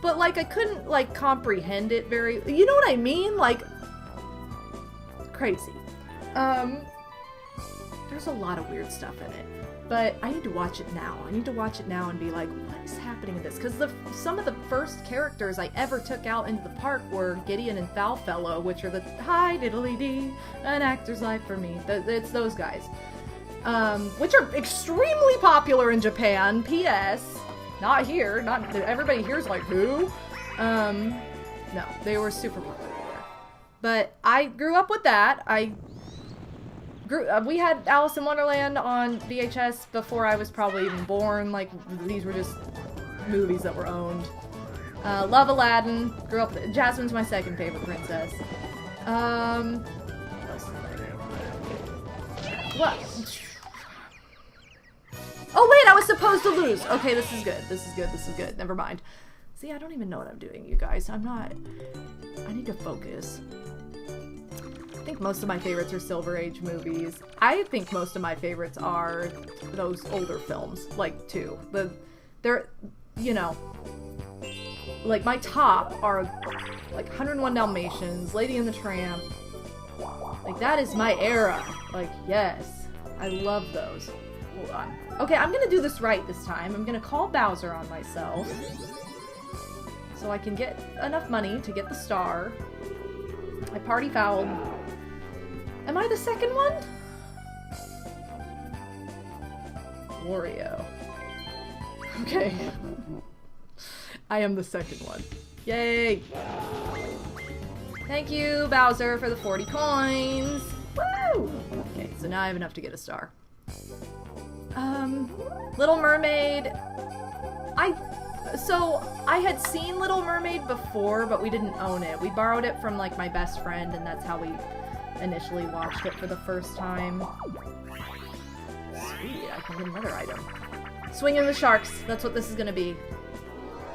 But, like, I couldn't, like, comprehend it very... You know what I mean? Like... Crazy. There's a lot of weird stuff in it. But I need to watch it now. I need to watch it now and be like, what is happening in this? Because some of the first characters I ever took out into the park were Gideon and Foulfellow, which are the hi diddly dee, an actor's life for me. It's those guys. Which are extremely popular in Japan. P.S. Not here. Not everybody here's like, who? No, they were super popular there. But I grew up with that. We had Alice in Wonderland on VHS before I was probably even born. Like, these were just movies that were owned. Love Aladdin. Grew up with Jasmine's my second favorite princess. What? Oh wait, I was supposed to lose. Okay, this is good. This is good. This is good. Never mind. See, I don't even know what I'm doing, you guys. I need to focus. I think most of my favorites are Silver Age movies. I think most of my favorites are those older films, like, too. They're, you know, like, my top are, like, 101 Dalmatians, Lady and the Tramp. Like, that is my era. Like, yes. I love those. Hold on. Okay, I'm gonna do this right this time. I'm gonna call Bowser on myself. So I can get enough money to get the star. I party fouled. Am I the second one? Wario. Okay. I am the second one. Yay! Thank you, Bowser, for the 40 coins! Woo! Okay, so now I have enough to get a star. Little Mermaid. So, I had seen Little Mermaid before, but we didn't own it. We borrowed it from, like, my best friend, and that's how we initially watched it for the first time. Sweet, I can get another item. Swinging the Sharks. That's what this is gonna be.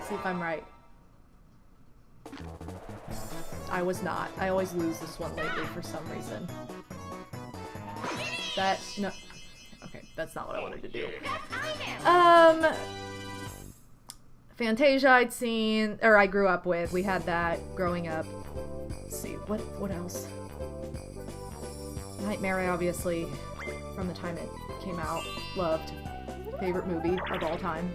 See if I'm right. I was not. I always lose this one lately for some reason. No. Okay, that's not what I wanted to do. Fantasia I'd seen, or I grew up with. We had that growing up. Let's see, what else? Nightmare, obviously, from the time it came out. Loved. Favorite movie of all time.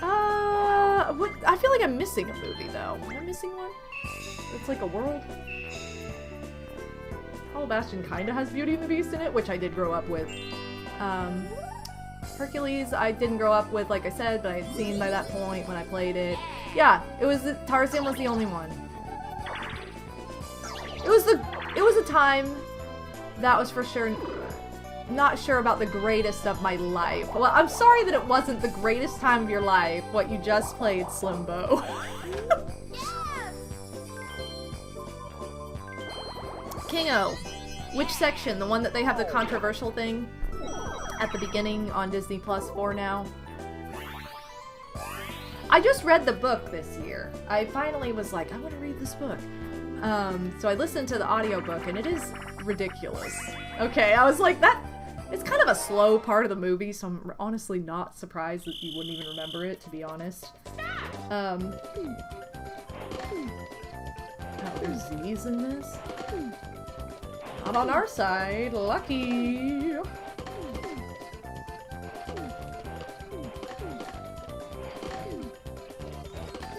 I feel like I'm missing a movie, though. Am I missing one? It's like a world. Hollow Bastion kinda has Beauty and the Beast in it, which I did grow up with. Hercules, I didn't grow up with, like I said, but I had seen by that point when I played it. Yeah, Tarzan was the only one. It was a time that was for sure not sure about the greatest of my life. Well, I'm sorry that it wasn't the greatest time of your life, what you just played, Slimbo. Kingo. Which section? The one that they have the controversial thing at the beginning on Disney Plus for now? I just read the book this year. I finally was like, I want to read this book. So I listened to the audiobook, and it is ridiculous. Okay, I was like, it's kind of a slow part of the movie, so I'm honestly not surprised that you wouldn't even remember it, to be honest. Oh, there's Z's in this? Not on our side. Lucky!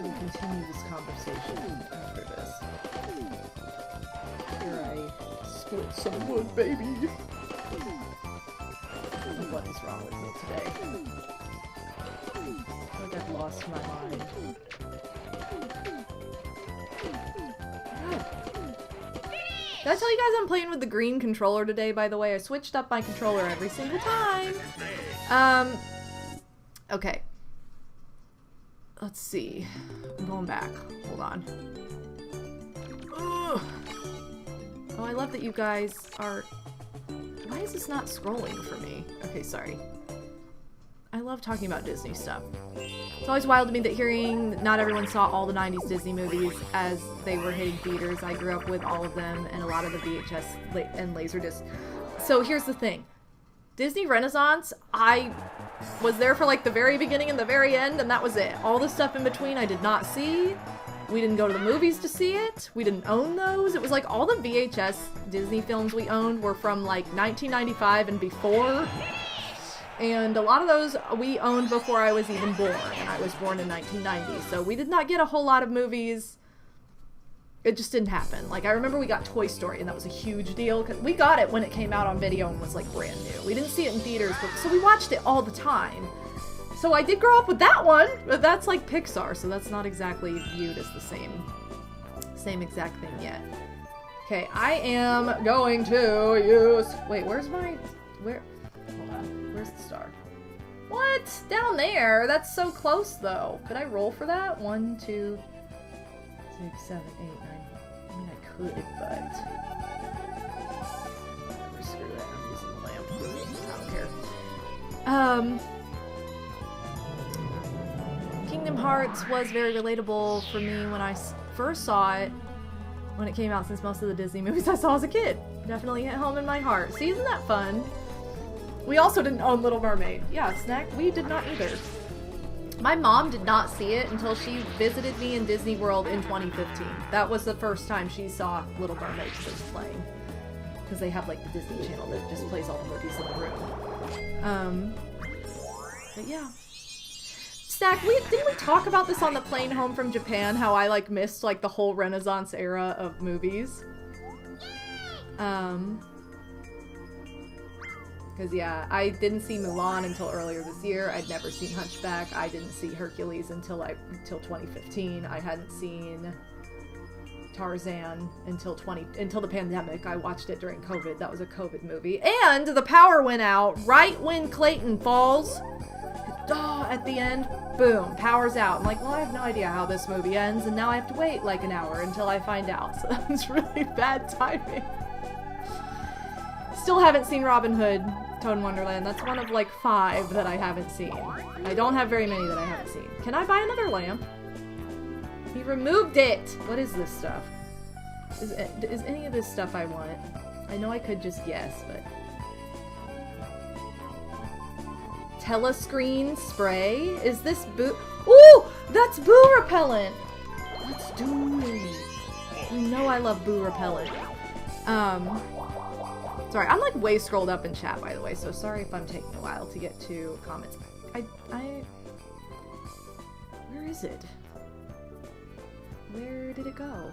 We'll continue this conversation after this. Here I split some wood, baby! What is wrong with me today? I feel like I've lost my mind. Did I tell you guys I'm playing with the green controller today, by the way? I switched up my controller every single time. Okay. Let's see. I'm going back. Hold on. Ugh. Oh, I love that you guys are... Why is this not scrolling for me? Okay, sorry. I love talking about Disney stuff. It's always wild to me that hearing that not everyone saw all the 90s Disney movies as they were hitting theaters. I grew up with all of them and a lot of the VHS and Laserdisc. So here's the thing. Disney Renaissance, I was there for like the very beginning and the very end, and that was it. All the stuff in between I did not see. We didn't go to the movies to see it. We didn't own those. It was like all the VHS Disney films we owned were from like 1995 and before. And a lot of those we owned before I was even born. And I was born in 1990. So we did not get a whole lot of movies. It just didn't happen. Like, I remember we got Toy Story, and that was a huge deal. 'Cause we got it when it came out on video and was like brand new. We didn't see it in theaters, but so we watched it all the time. So I did grow up with that one, but that's like Pixar, so that's not exactly viewed as the same exact thing yet. Okay, I am going to use... Wait, where's my... Hold on. Where's the star? What? Down there? That's so close, though. Could I roll for that? 1, 2, 6, 7, 8, 9... I mean, I could, but... Screw that. I'm using the lamp. I don't care. Kingdom Hearts was very relatable for me when I first saw it. when it came out since most of the Disney movies I saw as a kid. Definitely hit home in my heart. See, isn't that fun? We also didn't own Little Mermaid. Yeah, Snack, we did not either. My mom did not see it until she visited me in Disney World in 2015. That was the first time she saw Little Mermaid because it was playing. Because they have like the Disney Channel that just plays all the movies in the room. But yeah. Snack, didn't we talk about this on the plane home from Japan? How I like missed like the whole Renaissance era of movies? Because yeah, I didn't see Mulan until earlier this year. I'd never seen Hunchback. I didn't see Hercules until 2015. I hadn't seen Tarzan until the pandemic. I watched it during COVID. That was a COVID movie. And the power went out right when Clayton falls. At the end, boom, power's out. I'm like, well, I have no idea how this movie ends, and now I have to wait like an hour until I find out. So that was really bad timing. Still haven't seen Robin Hood, Toad in Wonderland. That's one of like 5 that I haven't seen. I don't have very many that I haven't seen. Can I buy another lamp? He removed it! What is this stuff? Is any of this stuff I want? I know I could just guess, but... Telescreen spray? Is this boo- Ooh! That's boo repellent! Let's do it! You know I love boo repellent. Sorry, I'm like way scrolled up in chat, by the way, so sorry if I'm taking a while to get to comments. Where is it? Where did it go?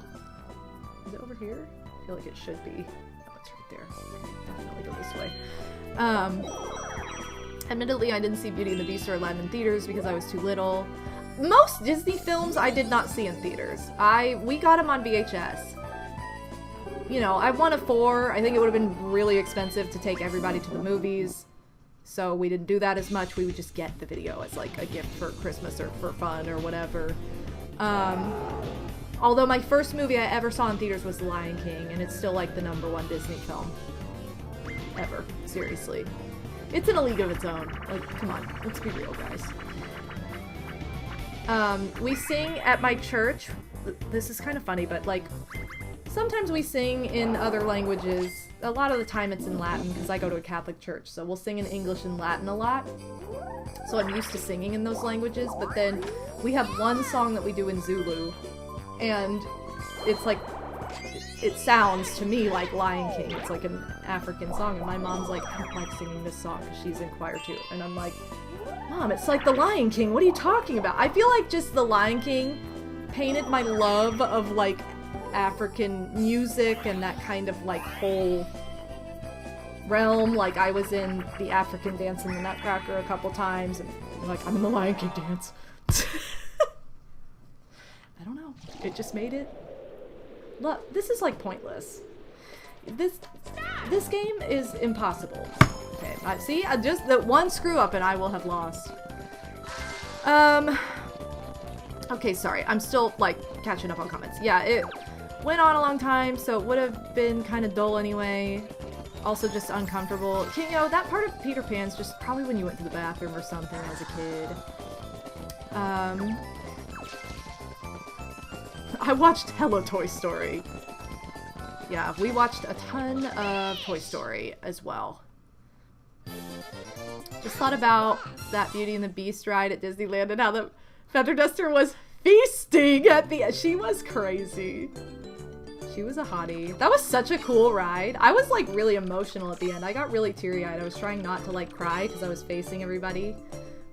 Is it over here? I feel like it should be. Oh, it's right there. Okay, definitely go this way. Admittedly, I didn't see Beauty and the Beast or Aladdin in theaters because I was too little. Most Disney films I did not see in theaters. We got them on VHS. You know, I won a 4. I think it would have been really expensive to take everybody to the movies. So we didn't do that as much. We would just get the video as like a gift for Christmas or for fun or whatever. Although my first movie I ever saw in theaters was The Lion King, and it's still like the #1 Disney film. Ever. Seriously. It's in a league of its own. Like, come on. Let's be real, guys. We sing at my church. This is kind of funny, but like, sometimes we sing in other languages. A lot of the time it's in Latin, because I go to a Catholic church, so we'll sing in English and Latin a lot. So I'm used to singing in those languages, but then we have one song that we do in Zulu, and it's like, it sounds to me like Lion King. It's like an African song, and my mom's like, I don't like singing this song because she's in choir too. And I'm like, Mom, it's like the Lion King. What are you talking about? I feel like just the Lion King painted my love of like African music and that kind of like whole realm. Like I was in the African dance in the Nutcracker a couple times, and like I'm in the Lion King dance. I don't know. It just made it. Look, this is like pointless. This game is impossible. Okay, see, I just that one screw up and I will have lost. Okay, sorry. I'm still like catching up on comments. Yeah, it went on a long time, so it would have been kind of dull anyway. Also just uncomfortable. You know, that part of Peter Pan's just probably when you went to the bathroom or something as a kid. I watched hella Toy Story. Yeah, we watched a ton of Toy Story as well. Just thought about that Beauty and the Beast ride at Disneyland and how the Feather Duster was feasting at the end. She was crazy. She was a hottie. That was such a cool ride. I was like really emotional at the end. I got really teary-eyed. I was trying not to like cry because I was facing everybody.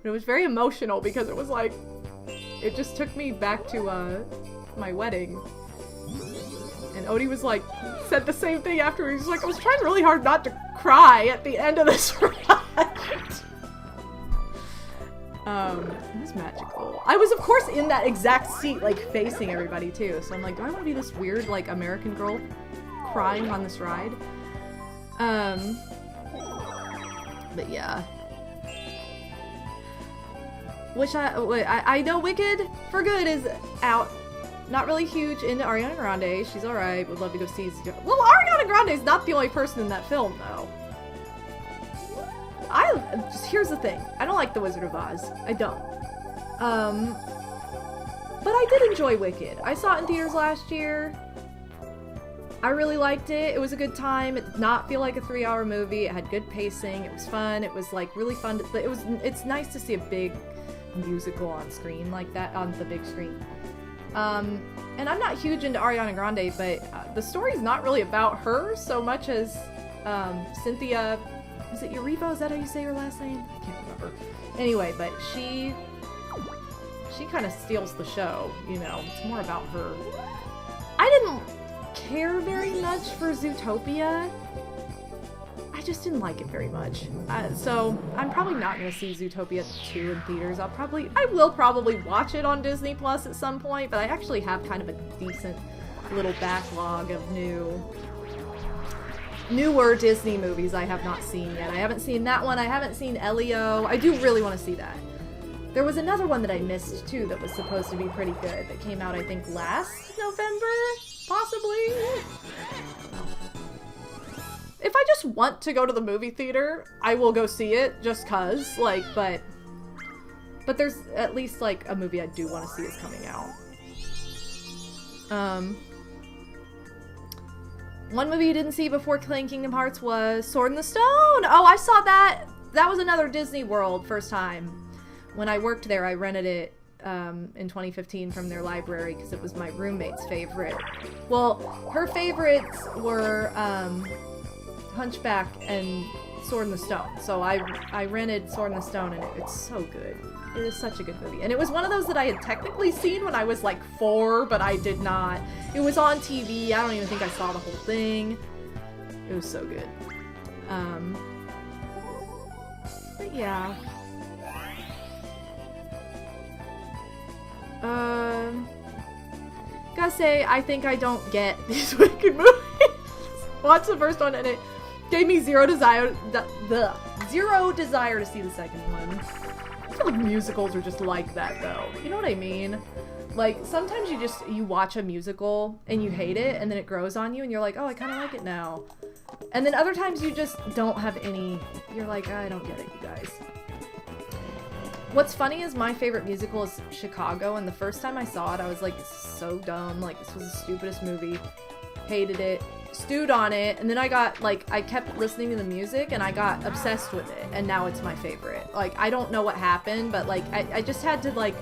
But it was very emotional because it was like, it just took me back to my wedding. And Odie was like, said the same thing after. He was like, I was trying really hard not to cry at the end of this ride. It was magical. I was, of course, in that exact seat, like, facing everybody, too. So I'm like, do I want to be this weird, like, American girl crying on this ride? But yeah. I know Wicked for Good is out. Not really huge into Ariana Grande. She's alright. Would love to go see. Well, Ariana Grande's not the only person in that film, though. Here's the thing. I don't like The Wizard of Oz. I don't. But I did enjoy Wicked. I saw it in theaters last year. I really liked it. It was a good time. It did not feel like a 3-hour movie. It had good pacing. It was fun. It was like really fun. It's nice to see a big musical on screen like that, on the big screen. And I'm not huge into Ariana Grande, but the story's not really about her so much as Cynthia. Is it Erivo? Is that how you say her last name? I can't remember. Anyway, but she kind of steals the show, you know. It's more about her. I didn't care very much for Zootopia. I just didn't like it very much. So I'm probably not going to see Zootopia 2 in theaters. I will probably watch it on Disney Plus at some point, but I actually have kind of a decent little backlog of newer Disney movies I have not seen yet. I haven't seen that one. I haven't seen Elio. I do really want to see that. There was another one that I missed too that was supposed to be pretty good that came out, I think, last November, possibly. If I just want to go to the movie theater, I will go see it just cause, like, but there's at least like a movie I do want to see is coming out. One movie you didn't see before playing Kingdom Hearts was Sword in the Stone. Oh, I saw that. That was another Disney World first time. When I worked there, I rented it in 2015 from their library because it was my roommate's favorite. Well, her favorites were Hunchback and Sword in the Stone. So I rented Sword in the Stone, and it's so good. It is such a good movie. And it was one of those that I had technically seen when I was like 4, but I did not. It was on TV. I don't even think I saw the whole thing. It was so good. But yeah. Gotta say, I think I don't get these wicked movies. Watched the first one and it gave me zero desire to see the second one. I feel like musicals are just like that though. You know what I mean? Like, sometimes you watch a musical and you hate it and then it grows on you and you're like, oh, I kind of like it now. And then other times you just don't have any, you're like, I don't get it, you guys. What's funny is my favorite musical is Chicago, and the first time I saw it, I was like, so dumb. Like, this was the stupidest movie. Hated it. Stewed on it. And then I got, like, I kept listening to the music, and I got obsessed with it. And now it's my favorite. Like, I don't know what happened, but, like, I just had to, like,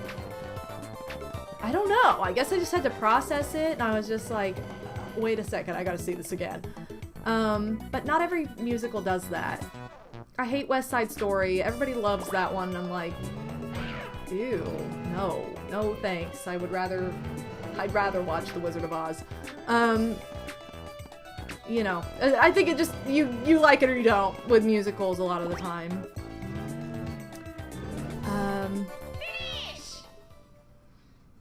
I don't know. I guess I just had to process it, and I was just like, wait a second, I gotta see this again. But not every musical does that. I hate West Side Story. Everybody loves that one, and I'm like, ew, no thanks. I'd rather watch The Wizard of Oz. You know, I think it just, you like it or you don't with musicals a lot of the time.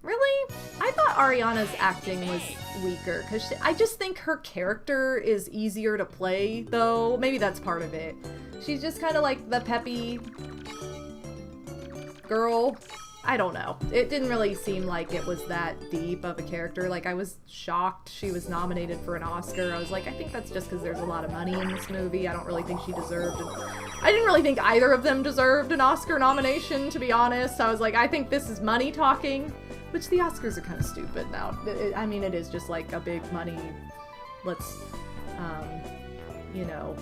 Really? I thought Ariana's acting was weaker, because I just think her character is easier to play, though. Maybe that's part of it. She's just kind of like the peppy girl. I don't know. It didn't really seem like it was that deep of a character. Like, I was shocked she was nominated for an Oscar. I was like, I think that's just because there's a lot of money in this movie. I don't really think she deserved it. I didn't really think either of them deserved an Oscar nomination, to be honest. I was like, I think this is money talking. Which the Oscars are kind of stupid now. I mean, it is just like a big money, let's, you know,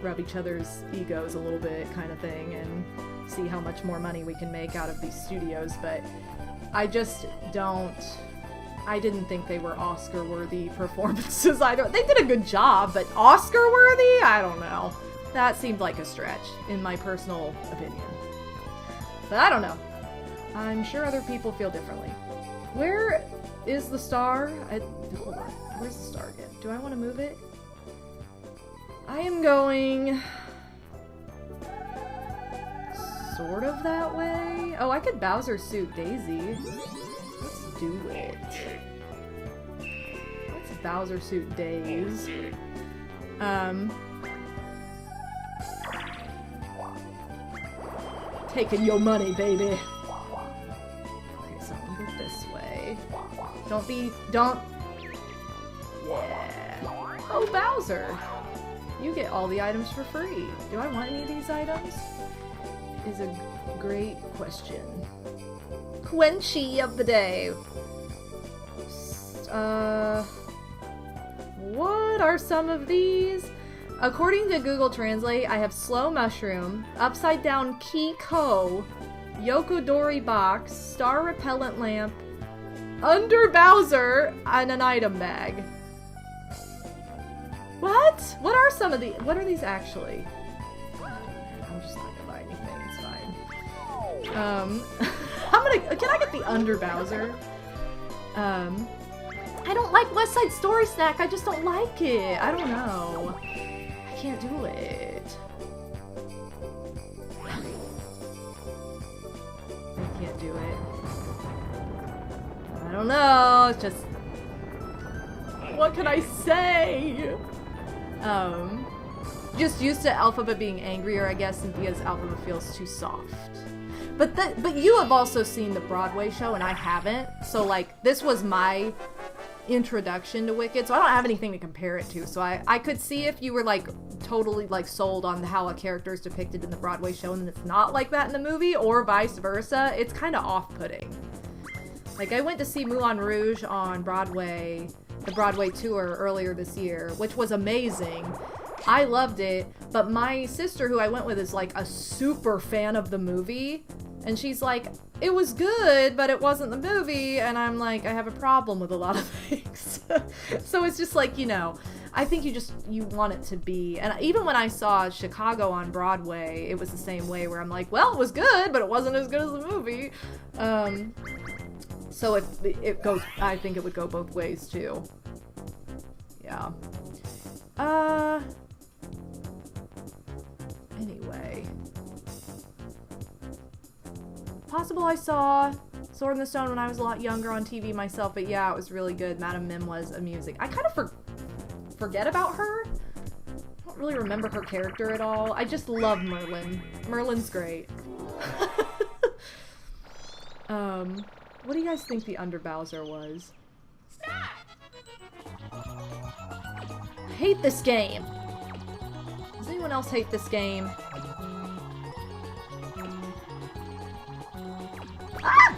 rub each other's egos a little bit kind of thing and see how much more money we can make out of these studios. But I just I didn't think they were Oscar-worthy performances either. They did a good job, but Oscar-worthy? I don't know. That seemed like a stretch, in my personal opinion. But I don't know. I'm sure other people feel differently. Where is the star? Hold on. Where's the star again? Do I want to move it? I am going sort of that way. Oh, I could Bowser suit Daisy. Let's do it. Let's Bowser suit Daisy. Taking your money, baby. Don't. Yeah. Oh, Bowser. You get all the items for free. Do I want any of these items? Is a great question. Quenchy of the day. What are some of these? According to Google Translate, I have slow mushroom, upside down Kiko, Yokodori box, star repellent lamp, under Bowser, and an item bag. What? What are some of these? What are these actually? I'm just not gonna buy anything, it's fine. Can I get the under Bowser? I don't like West Side Story Snack, I just don't like it. I don't know. I can't do it. I can't do it. I don't know, it's just... What can I say? Just used to Alphaba being angrier, I guess, and because Alphaba feels too soft. But you have also seen the Broadway show, and I haven't. So, like, this was my introduction to Wicked, so I don't have anything to compare it to. So I could see if you were, like, totally, like, sold on how a character is depicted in the Broadway show, and it's not like that in the movie, or vice versa. It's kind of off-putting. Like, I went to see Moulin Rouge on Broadway, the Broadway tour earlier this year, which was amazing. I loved it, but my sister, who I went with, is like a super fan of the movie, and she's like, it was good, but it wasn't the movie, and I'm like, I have a problem with a lot of things. So it's just like, you know, I think you want it to be, and even when I saw Chicago on Broadway, it was the same way, where I'm like, well, it was good, but it wasn't as good as the movie. So it goes, I think it would go both ways too. Yeah. Anyway. Possible I saw Sword in the Stone when I was a lot younger on TV myself, but yeah, it was really good. Madame Mim was amusing. I kind of forget about her. I don't really remember her character at all. I just love Merlin. Merlin's great. What do you guys think the Under Bowser was? I hate this game. Does anyone else hate this game? Ah!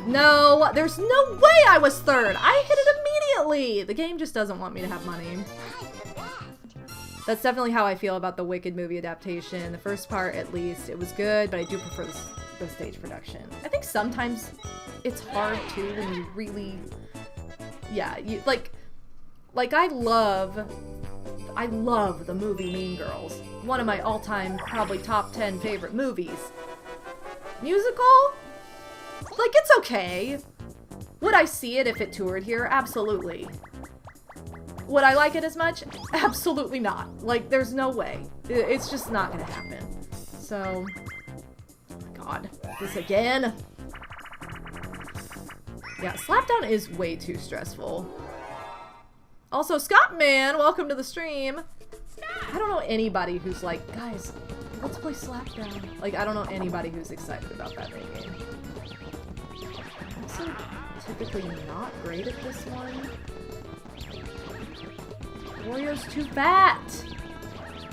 No, there's no way I was third. I hit it immediately. The game just doesn't want me to have money. That's definitely how I feel about the Wicked movie adaptation. The first part, at least, it was good, but I do prefer the stage production. I think sometimes it's hard too when you really, yeah, you like I love the movie Mean Girls. One of my all-time, probably top 10 favorite movies. Musical? Like, it's okay. Would I see it if it toured here? Absolutely. Would I like it as much? Absolutely not. Like, there's no way. It's just not gonna happen. So, oh my god, this again. Yeah, Slapdown is way too stressful. Also, Scottman, welcome to the stream. I don't know anybody who's like, guys, let's play Slapdown. Like, I don't know anybody who's excited about that game. I'm also typically not great at this one. Wario's too fat!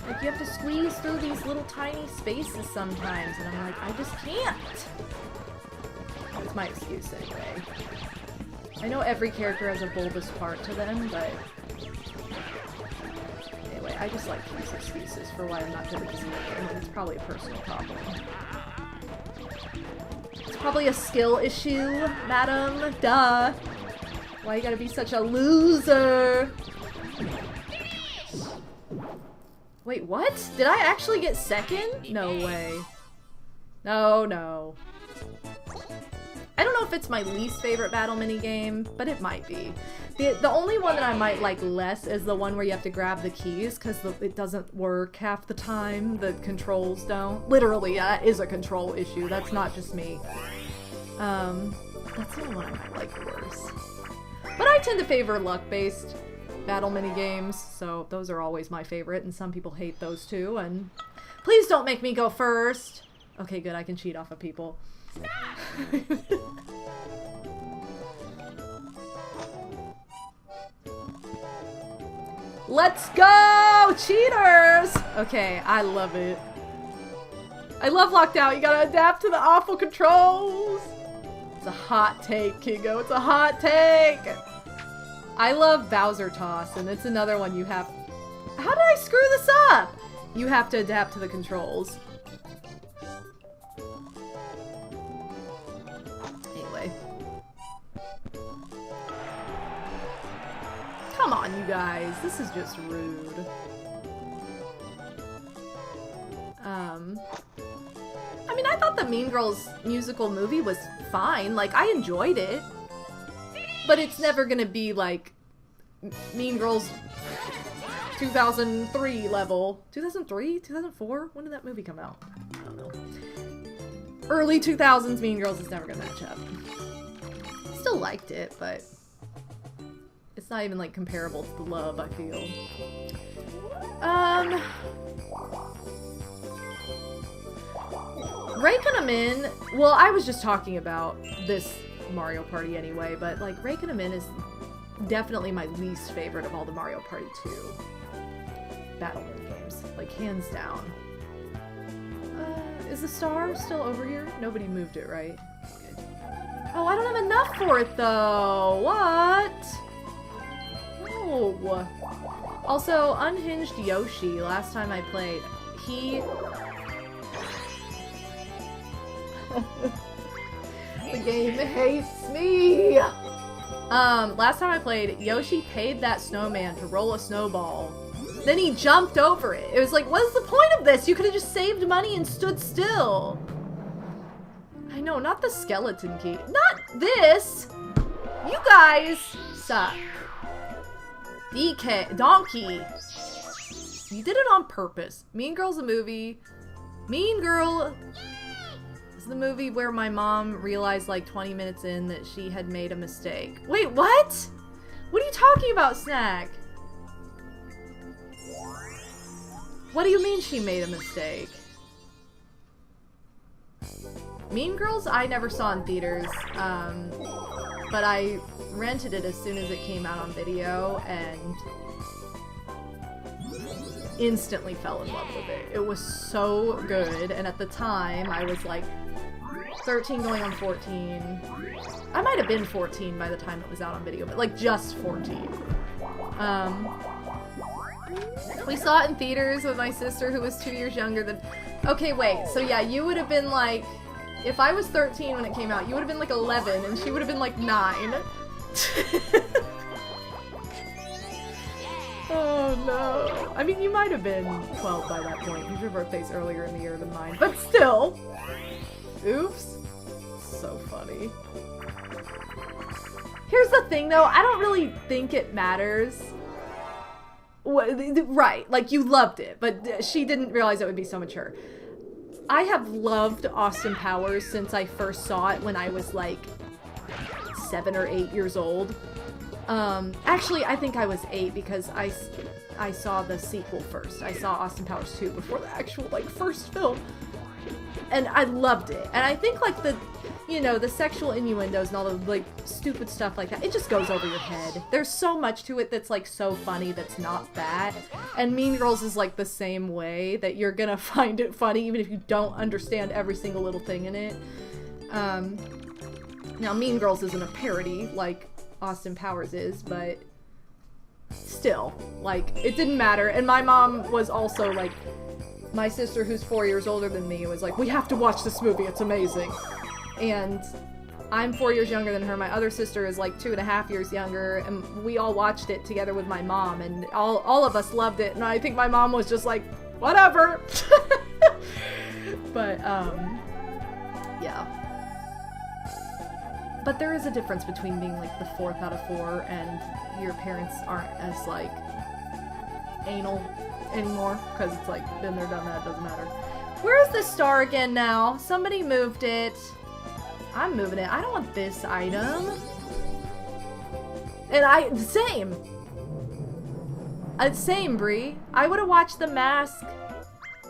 Like, you have to squeeze through these little tiny spaces sometimes, and I'm like, I just can't! That's my excuse anyway. I know every character has a bulbous part to them, but... Anyway, I just like to use excuses for why I'm not good at this game, and it's probably a personal problem. It's probably a skill issue, madam. Duh! Why you gotta be such a loser? Wait, what? Did I actually get second? No way. No, no. I don't know if it's my least favorite battle minigame, but it might be. The only one that I might like less is the one where you have to grab the keys, because it doesn't work half the time. The controls don't. Literally, that is a control issue. That's not just me. That's the only one I might like worse. But I tend to favor luck-based battle minigames, so those are always my favorite, and some people hate those too, and please don't make me go first! Okay, good, I can cheat off of people. Let's go! Cheaters! Okay, I love it. I love Locked Out. You gotta adapt to the awful controls! It's a hot take, Kingo. It's a hot take! I love Bowser Toss, and it's another one you have... How did I screw this up? You have to adapt to the controls. Anyway. Come on, you guys. This is just rude. I mean, I thought the Mean Girls musical movie was fine. Like, I enjoyed it. But it's never gonna be, like, Mean Girls 2003 level. 2003? 2004? When did that movie come out? I don't know. Early 2000s Mean Girls is never gonna match up. Still liked it, but it's not even, like, comparable to the love, I feel. Raking them in, well, I was just talking about this Mario Party anyway, but, like, Raking them in is definitely my least favorite of all the Mario Party 2 battle games. Like, hands down. Is the star still over here? Nobody moved it, right? Good. Oh, I don't have enough for it, though! What? No! Also, Unhinged Yoshi, last time I played, he... The game hates me! Last time I played, Yoshi paid that snowman to roll a snowball. Then he jumped over it. It was like, what is the point of this? You could have just saved money and stood still. I know, not the skeleton key. Not this! You guys suck. DK, Donkey. You did it on purpose. Mean Girl's a movie. Mean Girl is the movie where my mom realized like 20 minutes in that she had made a mistake. Wait, what? What are you talking about, Snack? What do you mean she made a mistake? Mean Girls I never saw in theaters, but I rented it as soon as it came out on video and instantly fell in love with it. It was so good, and at the time I was like 13 going on 14. I might have been 14 by the time it was out on video, but like just 14. We saw it in theaters with my sister who was 2 years younger than... Okay, wait, so yeah, you would have been like... If I was 13 when it came out, you would have been like 11, and she would have been like 9. Oh no. I mean, you might have been 12 by that point, because your birthday's earlier in the year than mine, but still! Oops. So funny. Here's the thing though, I don't really think it matters. Right, like you loved it, but she didn't realize it would be so mature. I have loved Austin Powers since I first saw it when I was like 7 or 8 years old. Actually, I think I was 8 because I saw the sequel first. I saw Austin Powers 2 before the actual like first film. And I loved it. And I think like the, you know, the sexual innuendos and all the like stupid stuff like that, it just goes over your head. There's so much to it that's like so funny that's not that. And Mean Girls is like the same way, that you're gonna find it funny even if you don't understand every single little thing in it. Now Mean Girls isn't a parody like Austin Powers is, but still, like, it didn't matter. And my mom was also like, my sister who's 4 years older than me was like, we have to watch this movie, it's amazing. And I'm 4 years younger than her. My other sister is like 2.5 years younger, and we all watched it together with my mom, and all of us loved it. And I think my mom was just like, whatever. But yeah. But there is a difference between being like the 4th out of 4 and your parents aren't as like anal anymore, because it's like been there, done that, doesn't matter. Where's the star again now? Somebody moved it. I'm moving it. I don't want this item. And same. Same, Bree. I would have watched The Mask.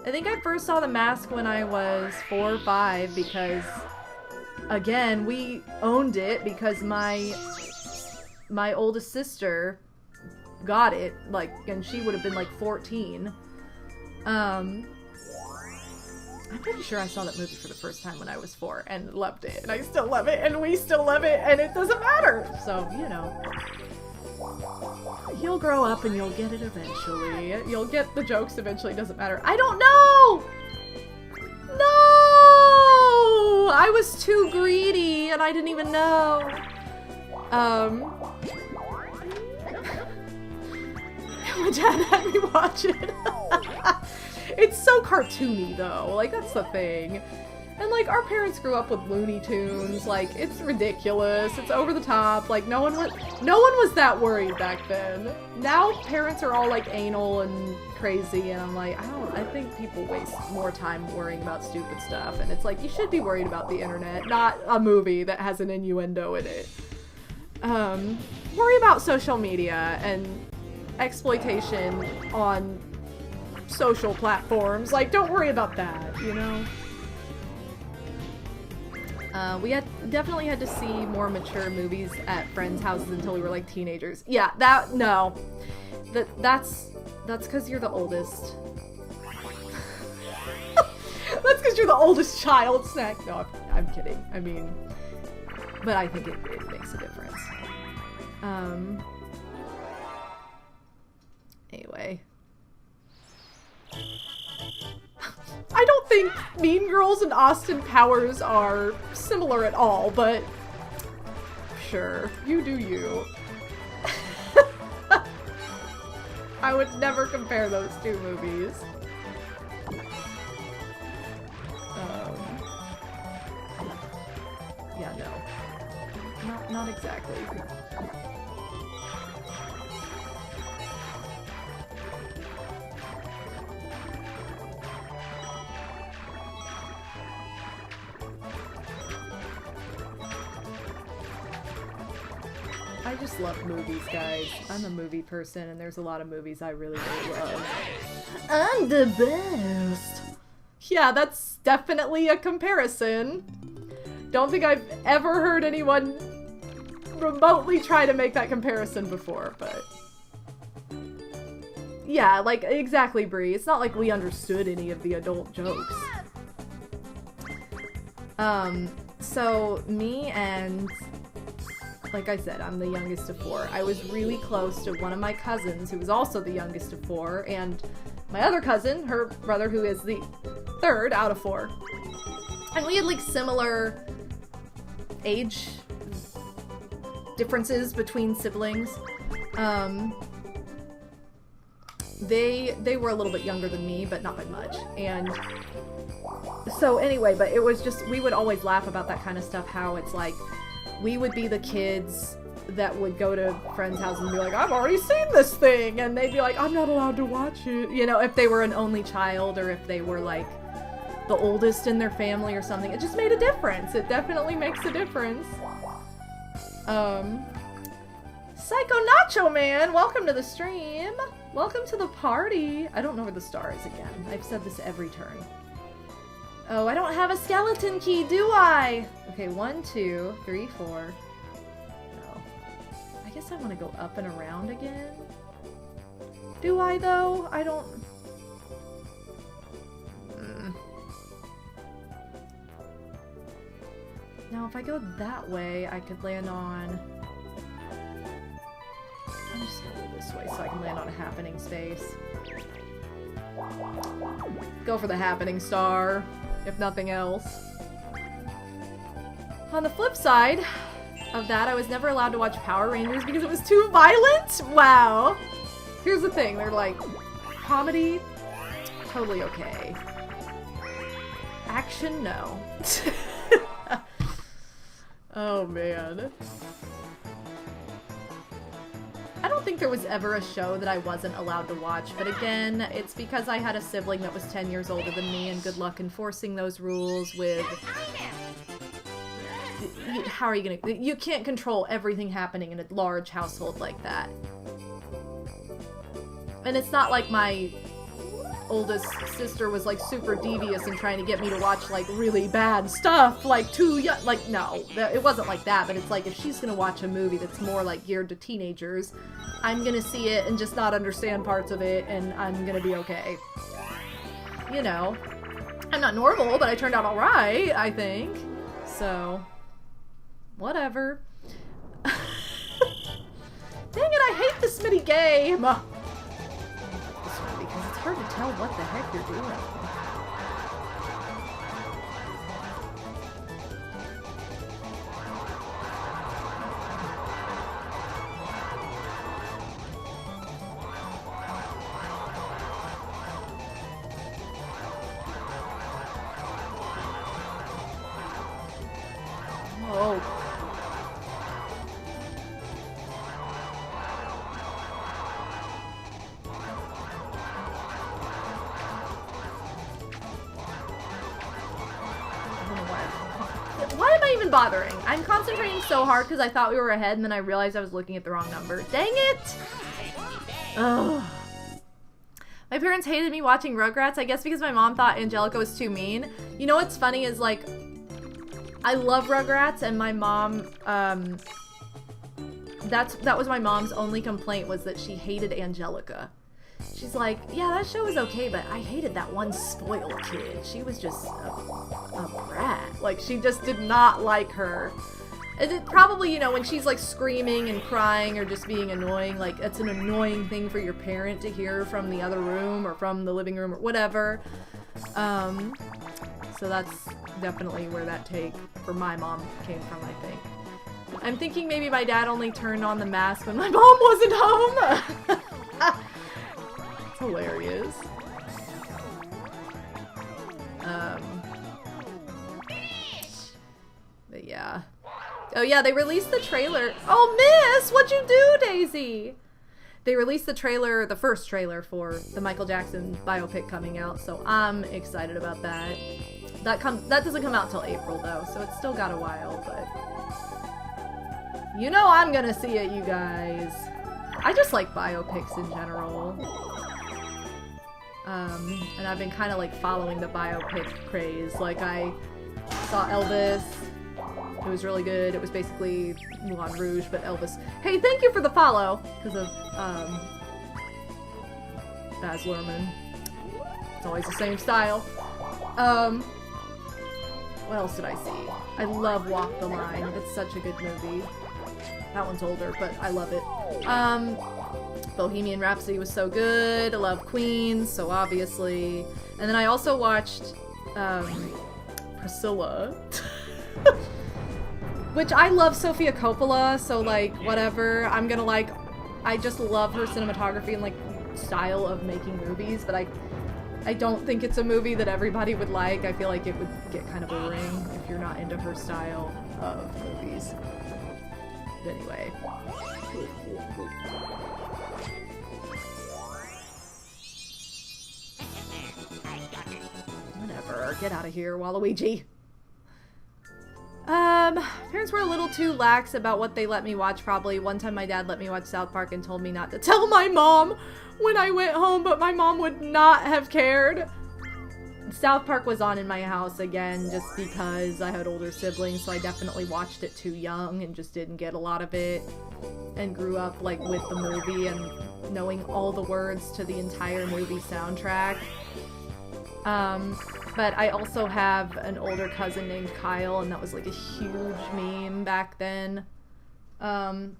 I think I first saw The Mask when I was 4 or 5 because, again, we owned it because my oldest sister got it, like, and she would have been like 14. I'm pretty sure I saw that movie for the first time when I was 4 and loved it, and I still love it, and we still love it, and it doesn't matter. So, you know. You'll grow up and you'll get it eventually. You'll get the jokes eventually, doesn't matter. I don't know! No! I was too greedy and I didn't even know. My dad had me watch it. It's so cartoony though, like that's the thing. And like our parents grew up with Looney Tunes, like it's ridiculous, it's over the top, like no one was that worried back then. Now parents are all like anal and crazy and I'm like, I think people waste more time worrying about stupid stuff and it's like you should be worried about the internet, not a movie that has an innuendo in it. Worry about social media and exploitation on social platforms, like don't worry about that, you know? We definitely had to see more mature movies at friends' houses until we were like teenagers. Yeah, that's because you're the oldest. That's because you're the oldest child, Snack. No, I'm kidding. I mean, but I think it makes a difference. Anyway. I don't think Mean Girls and Austin Powers are similar at all, but sure, you do you. I would never compare those two movies. Yeah, no. Not exactly. I just love movies, guys. I'm a movie person, and there's a lot of movies I really, really love. I'm the best! Yeah, that's definitely a comparison. Don't think I've ever heard anyone remotely try to make that comparison before, but... Yeah, like, exactly, Bree. It's not like we understood any of the adult jokes. So, me and... Like I said, I'm the youngest of four. I was really close to one of my cousins, who was also the youngest of four, and my other cousin, her brother, who is the third out of four. And we had, like, similar age differences between siblings. They were a little bit younger than me, but not by much. And so anyway, but it was just, we would always laugh about that kind of stuff, how it's like, we would be the kids that would go to friends' houses and be like, I've already seen this thing! And they'd be like, I'm not allowed to watch it. You know, if they were an only child or if they were, like, the oldest in their family or something. It just made a difference. It definitely makes a difference. Psycho Nacho Man, welcome to the stream. Welcome to the party. I don't know where the star is again. I've said this every turn. Oh, I don't have a skeleton key, do I? Okay, 1, 2, 3, 4. No. I guess I want to go up and around again. Do I, though? I don't... Now, if I go that way, I could land on... I'm just gonna go this way so I can land on a happening space. Go for the happening star, if nothing else. On the flip side of that, I was never allowed to watch Power Rangers because it was too violent. Wow. Here's the thing, they're like, comedy, totally okay. Action, no. Oh man. I don't think there was ever a show that I wasn't allowed to watch, but again, it's because I had a sibling that was 10 years older than me, and good luck enforcing those rules with... How are you gonna... You can't control everything happening in a large household like that. And it's not like my oldest sister was like super devious and trying to get me to watch like really bad stuff, like too young. Like, no, it wasn't like that, but it's like if she's gonna watch a movie that's more like geared to teenagers, I'm gonna see it and just not understand parts of it, and I'm gonna be okay. You know, I'm not normal, but I turned out alright, I think. So, whatever. Dang it, I hate the this mini game. Because it's hard to tell what the heck you're doing. Oh. Why am I even bothering? I'm concentrating so hard because I thought we were ahead and then I realized I was looking at the wrong number. Dang it! Ugh. My parents hated me watching Rugrats, I guess because my mom thought Angelica was too mean. You know what's funny is, like, I love Rugrats, and my mom, that was my mom's only complaint, was that she hated Angelica. She's like, yeah, that show was okay, but I hated that one spoiled kid. She was just a brat. Like, she just did not like her. And it probably, you know, when she's, like, screaming and crying or just being annoying, like, it's an annoying thing for your parent to hear from the other room or from the living room or whatever. So that's definitely where that take for my mom came from, I think. I'm thinking maybe my dad only turned on the mask when my mom wasn't home. It's hilarious. But yeah. Oh yeah, they released the trailer. Oh, miss! What'd you do, Daisy? They released the trailer, the first trailer for the Michael Jackson biopic coming out, so I'm excited about that. That doesn't come out till April though, so it's still got a while, but you know I'm gonna see it, you guys. I just like biopics in general. And I've been kind of like following the biopic craze. Like, I saw Elvis. It was really good. It was basically Moulin Rouge, but Elvis. Hey, thank you for the follow! Because of, Baz Luhrmann. It's always the same style. What else did I see? I love Walk the Line. It's such a good movie. That one's older, but I love it. Bohemian Rhapsody was so good. I love Queen, so obviously. And then I also watched, Priscilla. Which I love Sofia Coppola, so, like, whatever. I'm gonna, like, I just love her cinematography and, like, style of making movies, but I don't think it's a movie that everybody would like. I feel like it would get kind of boring if you're not into her style of movies. But anyway. Whatever. Get out of here, Waluigi. Parents were a little too lax about what they let me watch, probably. One time my dad let me watch South Park and told me not to tell my mom when I went home, but my mom would not have cared. South Park was on in my house again just because I had older siblings, so I definitely watched it too young and just didn't get a lot of it, and grew up, like, with the movie and knowing all the words to the entire movie soundtrack. But I also have an older cousin named Kyle, and that was, like, a huge meme back then.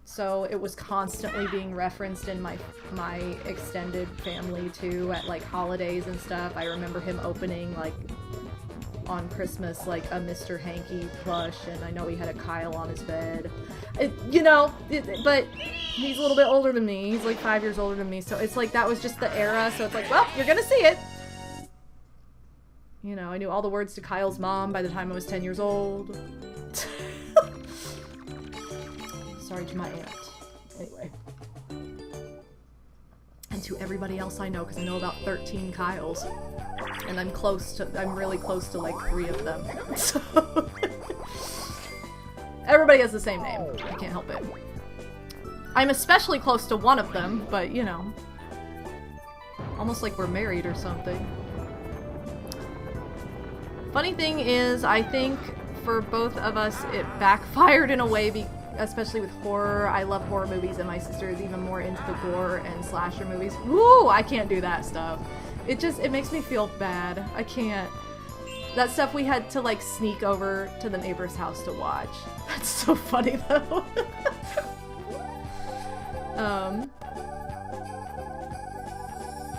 So it was constantly being referenced in my extended family, too, at, like, holidays and stuff. I remember him opening, like, on Christmas, like, a Mr. Hanky plush, and I know he had a Kyle on his bed. But he's a little bit older than me. He's, like, 5 years older than me, so it's like, that was just the era, so it's like, well, you're gonna see it! You know, I knew all the words to Kyle's mom by the time I was 10 years old. Sorry to my aunt. Anyway. And to everybody else I know, because I know about 13 Kyles. And I'm really close to like 3 of them. So everybody has the same name. I can't help it. I'm especially close to one of them, but you know. Almost like we're married or something. Funny thing is, I think for both of us, it backfired in a way, especially with horror. I love horror movies, and my sister is even more into the gore and slasher movies. Woo! I can't do that stuff. It makes me feel bad. I can't. That stuff we had to, like, sneak over to the neighbor's house to watch. That's so funny, though.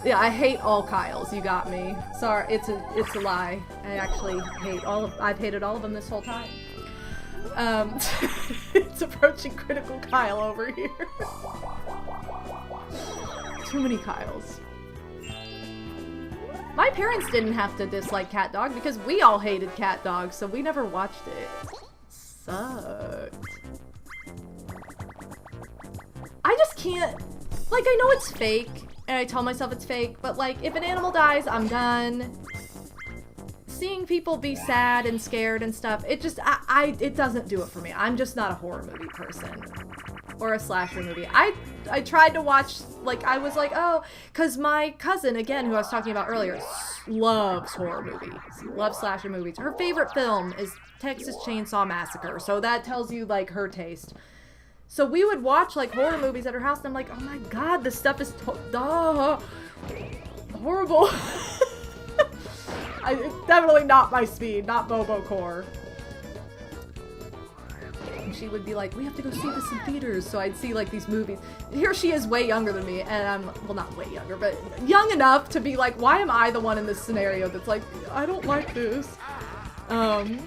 Yeah, I hate all Kyles. You got me. Sorry, it's a lie. I actually hate I've hated all of them this whole time. It's approaching critical Kyle over here. Too many Kyles. My parents didn't have to dislike Cat Dog because we all hated Cat Dog, so we never watched it. Sucked. I just can't, like, I know it's fake, and I tell myself it's fake, but like, if an animal dies, I'm done. Seeing people be sad and scared and stuff, it just, it doesn't do it for me. I'm just not a horror movie person. Or a slasher movie. I tried to watch, like, I was like, oh, because my cousin, again, who I was talking about earlier, loves horror movies. Loves slasher movies. Her favorite film is Texas Chainsaw Massacre, so that tells you, like, her taste. So we would watch, like, horror movies at her house, and I'm like, oh my god, this stuff is horrible. It's definitely not my speed, not Bobo Core. And she would be like, we have to go see this in theaters, so I'd see, like, these movies. Here she is way younger than me, and I'm, well, not way younger, but young enough to be like, why am I the one in this scenario that's like, I don't like this? And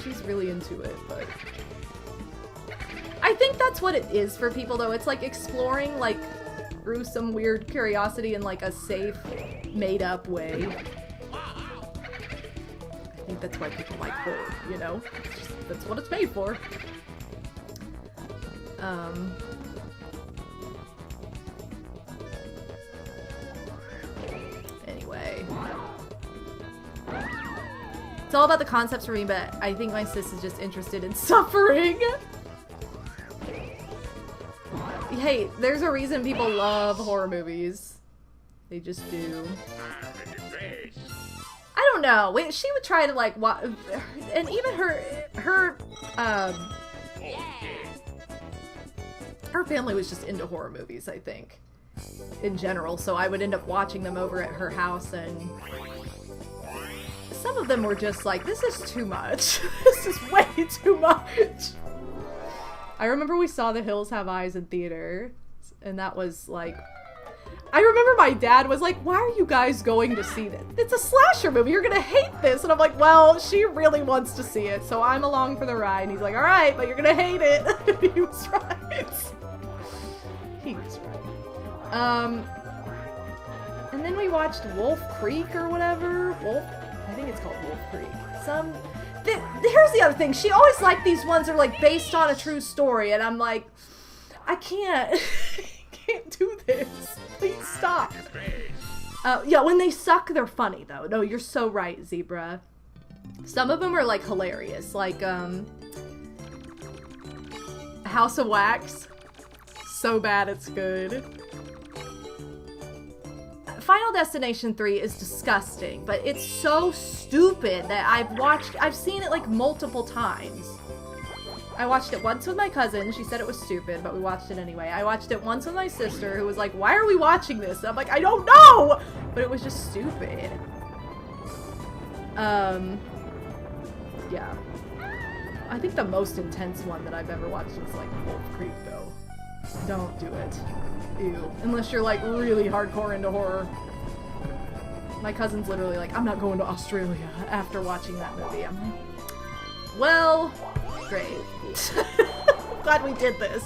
she's really into it, but... I think that's what it is for people, though. It's like exploring, like, through some weird curiosity in, like, a safe, made-up way. I think that's why people like horror, you know? That's what it's made for. Anyway. It's all about the concepts for me, but I think my sis is just interested in suffering. Hey, there's a reason people love horror movies. They just do. I don't know. She would try to, like, and even her family was just into horror movies, I think, in general. So I would end up watching them over at her house, and some of them were just like, this is too much. This is way too much. I remember we saw The Hills Have Eyes in theater, and that was like, I remember my dad was like, why are you guys going to see this? It's a slasher movie, you're gonna hate this. And I'm like, well, she really wants to see it, so I'm along for the ride. And he's like, all right, but you're gonna hate it. He was right. He was right. And then we watched Wolf Creek or whatever. I think it's called Wolf Creek. Here's the other thing. She always liked these ones that are, like, based on a true story, and I'm like, I can't. I can't do this. Please stop. Yeah, when they suck, they're funny, though. No, you're so right, Zebra. Some of them are, like, hilarious. Like, House of Wax. So bad it's good. Final Destination 3 is disgusting, but it's so stupid that I've seen it, like, multiple times. I watched it once with my cousin. She said it was stupid, but we watched it anyway. I watched it once with my sister, who was like, why are we watching this? And I'm like, I don't know! But it was just stupid. Yeah. I think the most intense one that I've ever watched was, like, Wolf Creek, though. Don't do it. Ew. Unless you're, like, really hardcore into horror. My cousin's literally like, I'm not going to Australia after watching that movie. I'm like, well, great. Glad we did this.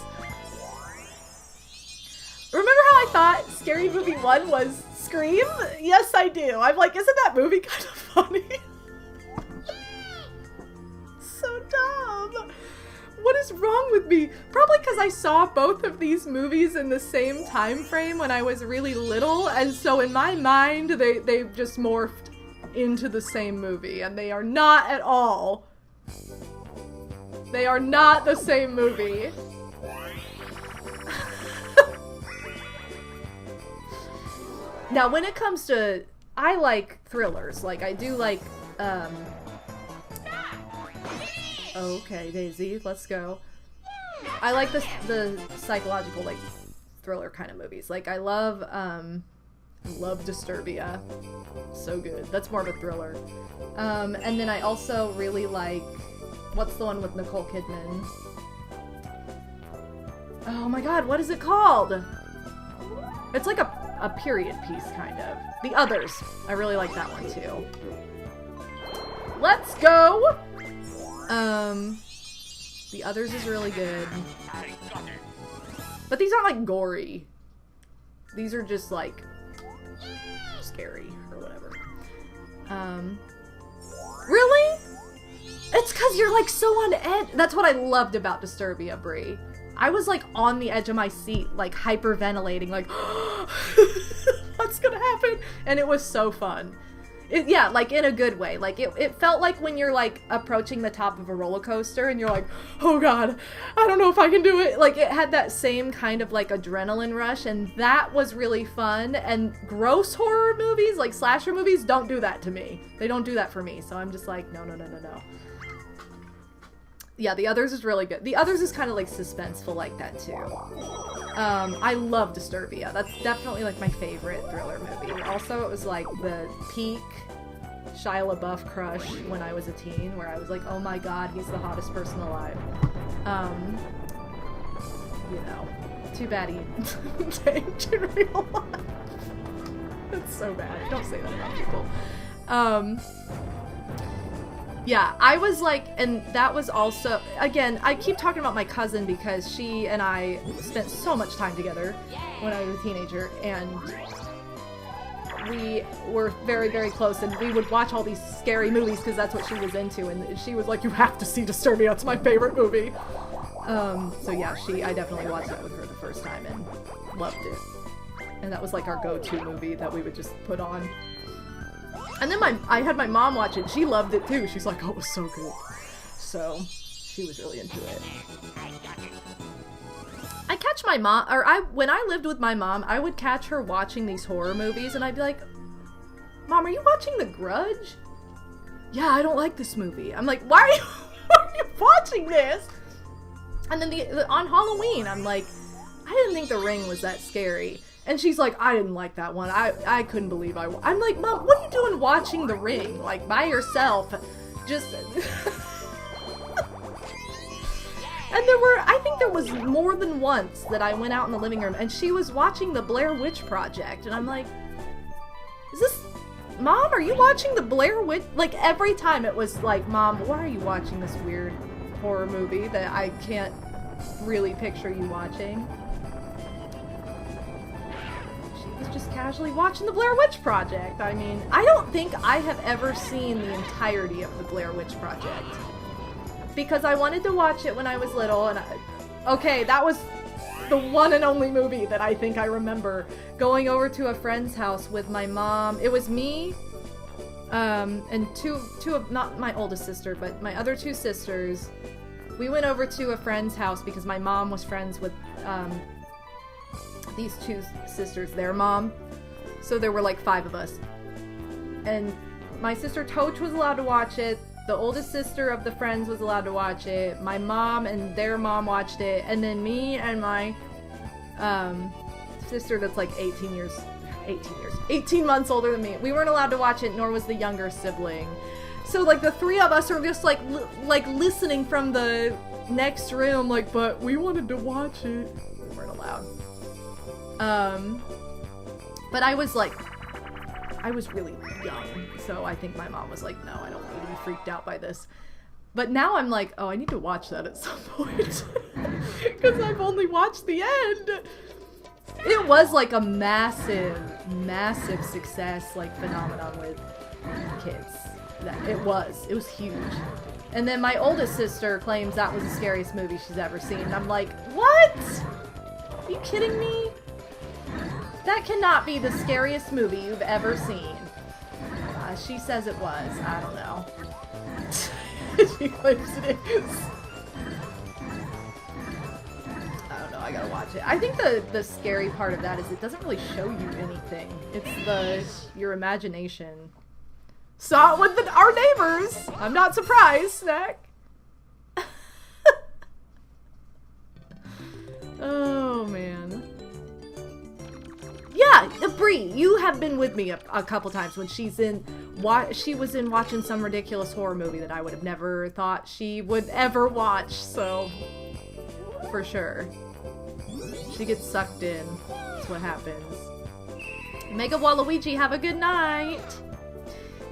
Remember how I thought Scary Movie 1 was Scream? Yes, I do. I'm like, isn't that movie kind of funny? So dumb. What is wrong with me? Probably because I saw both of these movies in the same time frame when I was really little, and so in my mind, they've just morphed into the same movie, and they are not at all. They are not the same movie. Now, when it comes to... I like thrillers. Like, I do like, Okay, Daisy, let's go. I like the psychological, like, thriller kind of movies. Like, I love Disturbia. So good. That's more of a thriller. And then I also really like... What's the one with Nicole Kidman? Oh my god, what is it called? It's like a a period piece, kind of. The Others. I really like that one, too. Let's go! The Others is really good. But these aren't, like, gory. These are just, like, scary, or whatever. Really? It's because you're, like, so on edge. That's what I loved about Disturbia, Brie. I was, like, on the edge of my seat, like, hyperventilating, like, what's gonna happen? And it was so fun. Yeah, like, in a good way. Like, it felt like when you're, like, approaching the top of a roller coaster and you're like, oh god, I don't know if I can do it. Like, it had that same kind of, like, adrenaline rush, and that was really fun. And gross horror movies, like slasher movies, don't do that to me. They don't do that for me, so I'm just like, no. Yeah, The Others is really good. The Others is kind of, like, suspenseful like that, too. I love Disturbia. That's definitely, like, my favorite thriller movie. Also, it was, like, the peak Shia LaBeouf crush when I was a teen, where I was like, oh my god, he's the hottest person alive. You know, too bad he changed in real life. That's so bad. Don't say that about people. Yeah, I was like, and that was also, again, I keep talking about my cousin because she and I spent so much time together when I was a teenager, and we were very, very close, and we would watch all these scary movies because that's what she was into, and she was like, you have to see Disturbia, it's my favorite movie. So yeah, I definitely watched that with her the first time and loved it. And that was like our go-to movie that we would just put on. And then I had my mom watch it. She loved it too. She's like, oh, it was so good. So, she was really into it. I catch my mom, when I lived with my mom, I would catch her watching these horror movies, and I'd be like, Mom, are you watching The Grudge? Yeah, I don't like this movie. I'm like, why are you watching this? And then on Halloween, I'm like, I didn't think The Ring was that scary. And she's like, I didn't like that one. I couldn't believe I'm like, Mom, what are you doing watching The Ring? Like, by yourself? Just... And I think there was more than once that I went out in the living room and she was watching the Blair Witch Project. And I'm like, Mom, are you watching the Blair Witch? Like, every time it was like, Mom, why are you watching this weird horror movie that I can't really picture you watching? Just casually watching the Blair Witch Project. I mean, I don't think I have ever seen the entirety of the Blair Witch Project. Because I wanted to watch it when I was little, and okay, that was the one and only movie that I think I remember going over to a friend's house with my mom. It was me, and two of, not my oldest sister, but my other two sisters. We went over to a friend's house because my mom was friends with, these two sisters, their mom. So there were like 5 of us. And my sister Toach was allowed to watch it. The oldest sister of the friends was allowed to watch it. My mom and their mom watched it. And then me and my sister that's like 18 months older than me. We weren't allowed to watch it, nor was the younger sibling. So like the 3 of us are just like listening from the next room, like, but we wanted to watch it. We weren't allowed. But I was really young, so I think my mom was like, no, I don't need to be freaked out by this. But now I'm like, oh, I need to watch that at some point. Because I've only watched the end. It was like a massive, massive success, like, phenomenon with kids. It was huge. And then my oldest sister claims that was the scariest movie she's ever seen. And I'm like, what? Are you kidding me? That cannot be the scariest movie you've ever seen. She says it was. I don't know. She claims it is. I don't know. I gotta watch it. I think the scary part of that is it doesn't really show you anything. It's your imagination. Saw it with our neighbors. I'm not surprised, Snack. Oh man. Yeah, Bree, you have been with me a couple times when she was in watching some ridiculous horror movie that I would have never thought she would ever watch, so for sure. She gets sucked in. That's what happens. Mega Waluigi, have a good night!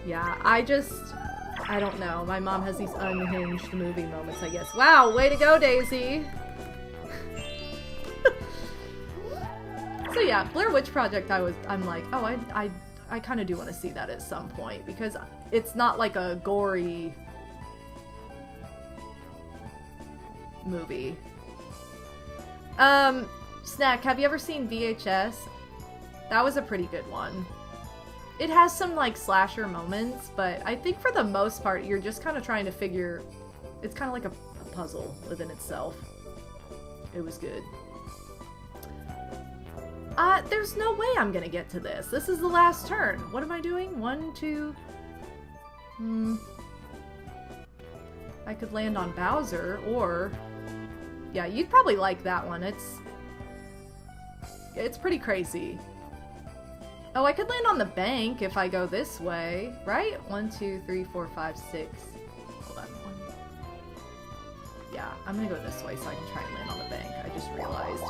Yeah, I don't know. My mom has these unhinged movie moments, I guess. Wow, way to go, Daisy! So yeah, Blair Witch Project, I'm like, oh, I kind of do want to see that at some point, because it's not like a gory movie. Snack, have you ever seen VHS? That was a pretty good one. It has some, like, slasher moments, but I think for the most part, you're just kind of trying to figure... It's kind of like a puzzle within itself. It was good. There's no way I'm gonna get to this. This is the last turn. What am I doing? 1, 2... I could land on Bowser, or... Yeah, you'd probably like that one. It's pretty crazy. Oh, I could land on the bank if I go this way, right? 1, 2, 3, 4, 5, 6. Hold on. Yeah, I'm gonna go this way so I can try and land on the bank. I just realized.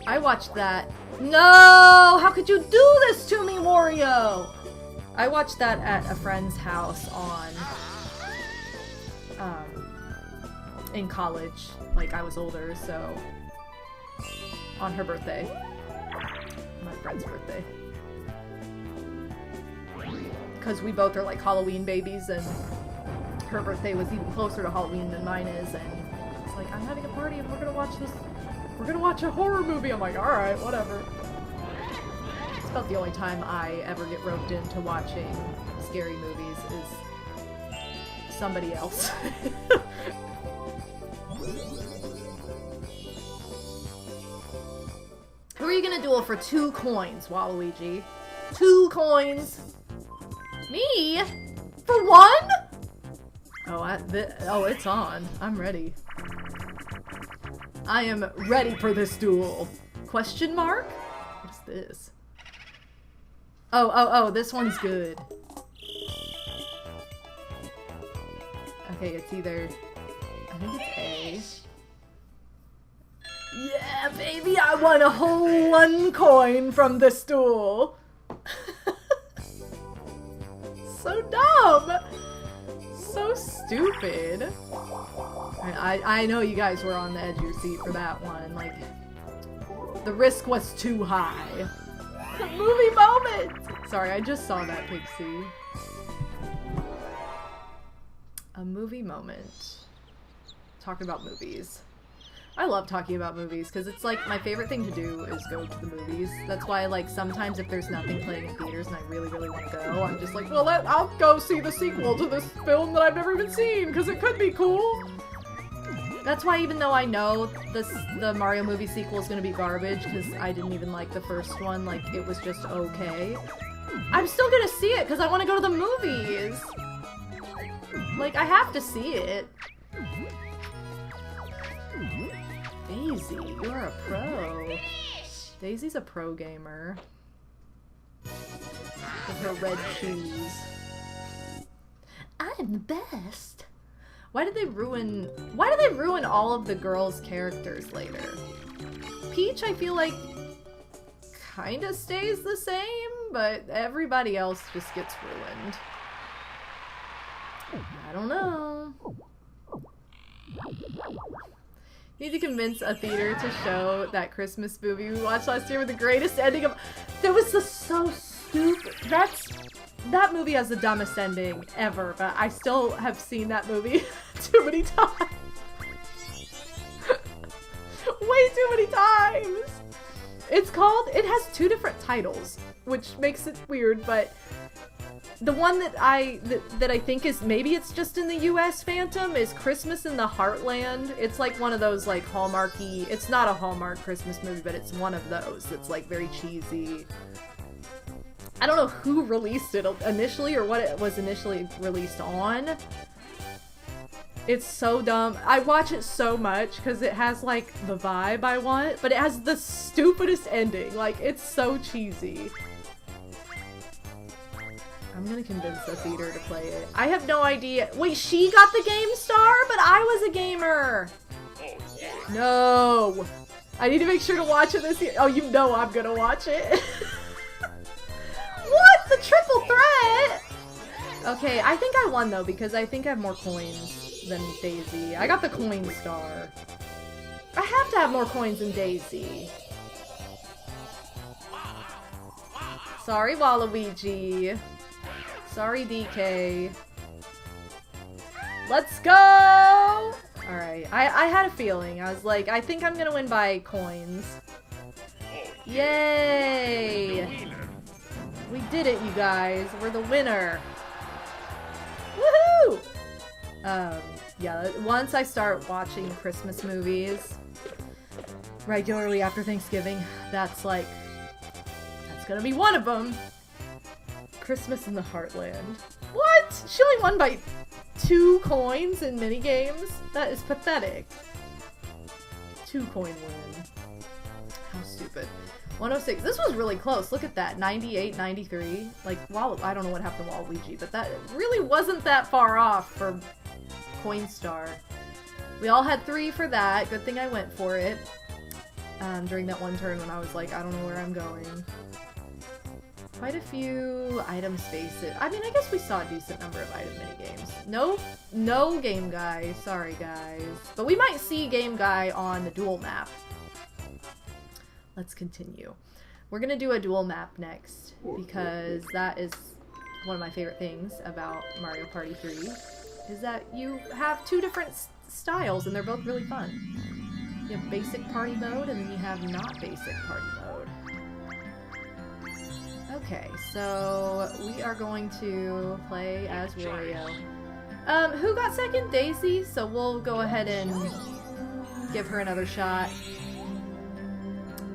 I watched that. No! How could you do this to me, Wario? I watched that at a friend's house in college. Like, I was older, so... On her birthday. My friend's birthday. Because we both are, like, Halloween babies, and her birthday was even closer to Halloween than mine is, and it's like, I'm having a party and we're gonna watch this... We're gonna watch a horror movie! I'm like, alright, whatever. It's about the only time I ever get roped into watching scary movies is somebody else. Who are you gonna duel for 2 coins, Waluigi? 2 coins! Me? For 1? Oh, it's on. I'm ready. I am ready for this duel. Question mark? What's this? Oh, this one's good. Okay, it's either... I think it's A. Yeah, baby, I won a whole 1 coin from this duel. So dumb. So stupid. I know you guys were on the edge of your seat for that one. Like, the risk was too high. The movie moment! Sorry, I just saw that, Pixie. A movie moment. Talking about movies. I love talking about movies, because it's like, my favorite thing to do is go to the movies. That's why, like, sometimes if there's nothing playing in theaters and I really, really want to go, I'm just like, well, I'll go see the sequel to this film that I've never even seen, because it could be cool! That's why even though I know the Mario movie sequel is gonna be garbage, because I didn't even like the first one, like, it was just okay, I'm still gonna see it, because I want to go to the movies! Like, I have to see it. Daisy, you're a pro. Daisy's a pro gamer. With her red shoes. I'm the best. Why did they ruin all of the girls' characters later? Peach, I feel like, kinda stays the same, but everybody else just gets ruined. I don't know. Need to convince a theater to show that Christmas movie we watched last year with the greatest ending of- That was just so stupid. That movie has the dumbest ending ever, but I still have seen that movie too many times. Way too many times! It has 2 different titles, which makes it weird, but the one that I think is, maybe it's just in the US, Phantom, is Christmas in the Heartland. It's like one of those, like, Hallmarky, it's not a Hallmark Christmas movie, but it's one of those that's, like, very cheesy. I don't know who released it initially, or what it was initially released on. It's so dumb. I watch it so much, because it has, like, the vibe I want, but it has the stupidest ending. Like, it's so cheesy. I'm gonna convince the theater to play it. I have no idea. Wait, she got the Game Star? But I was a gamer! No! I need to make sure to watch it this year. Oh, you know I'm gonna watch it. What? The triple threat? Okay, I think I won though because I think I have more coins than Daisy. I got the coin star. I have to have more coins than Daisy. Sorry, Waluigi. Sorry, DK. Let's go! Alright, I had a feeling. I was like, I think I'm gonna win by coins. Yay! We did it, you guys. We're the winner. Woohoo! Yeah, once I start watching Christmas movies regularly after Thanksgiving, that's gonna be one of them. Christmas in the Heartland. What? She only won by 2 coins in minigames? That is pathetic. 2 coin win. How stupid. 106. This was really close. Look at that. 98, 93. Like, I don't know what happened to Waluigi, but that really wasn't that far off for Coinstar. We all had 3 for that. Good thing I went for it. During that one turn when I was like, I don't know where I'm going. Quite a few item spaces. I mean, I guess we saw a decent number of item minigames. No Game Guy. Sorry, guys. But we might see Game Guy on the dual map. Let's continue. We're gonna do a dual map next because that is one of my favorite things about Mario Party 3 is that you have 2 different styles and they're both really fun. You have basic party mode and then you have not basic party mode. Okay, so we are going to play as Wario. Who got second? Daisy? So we'll go ahead and give her another shot.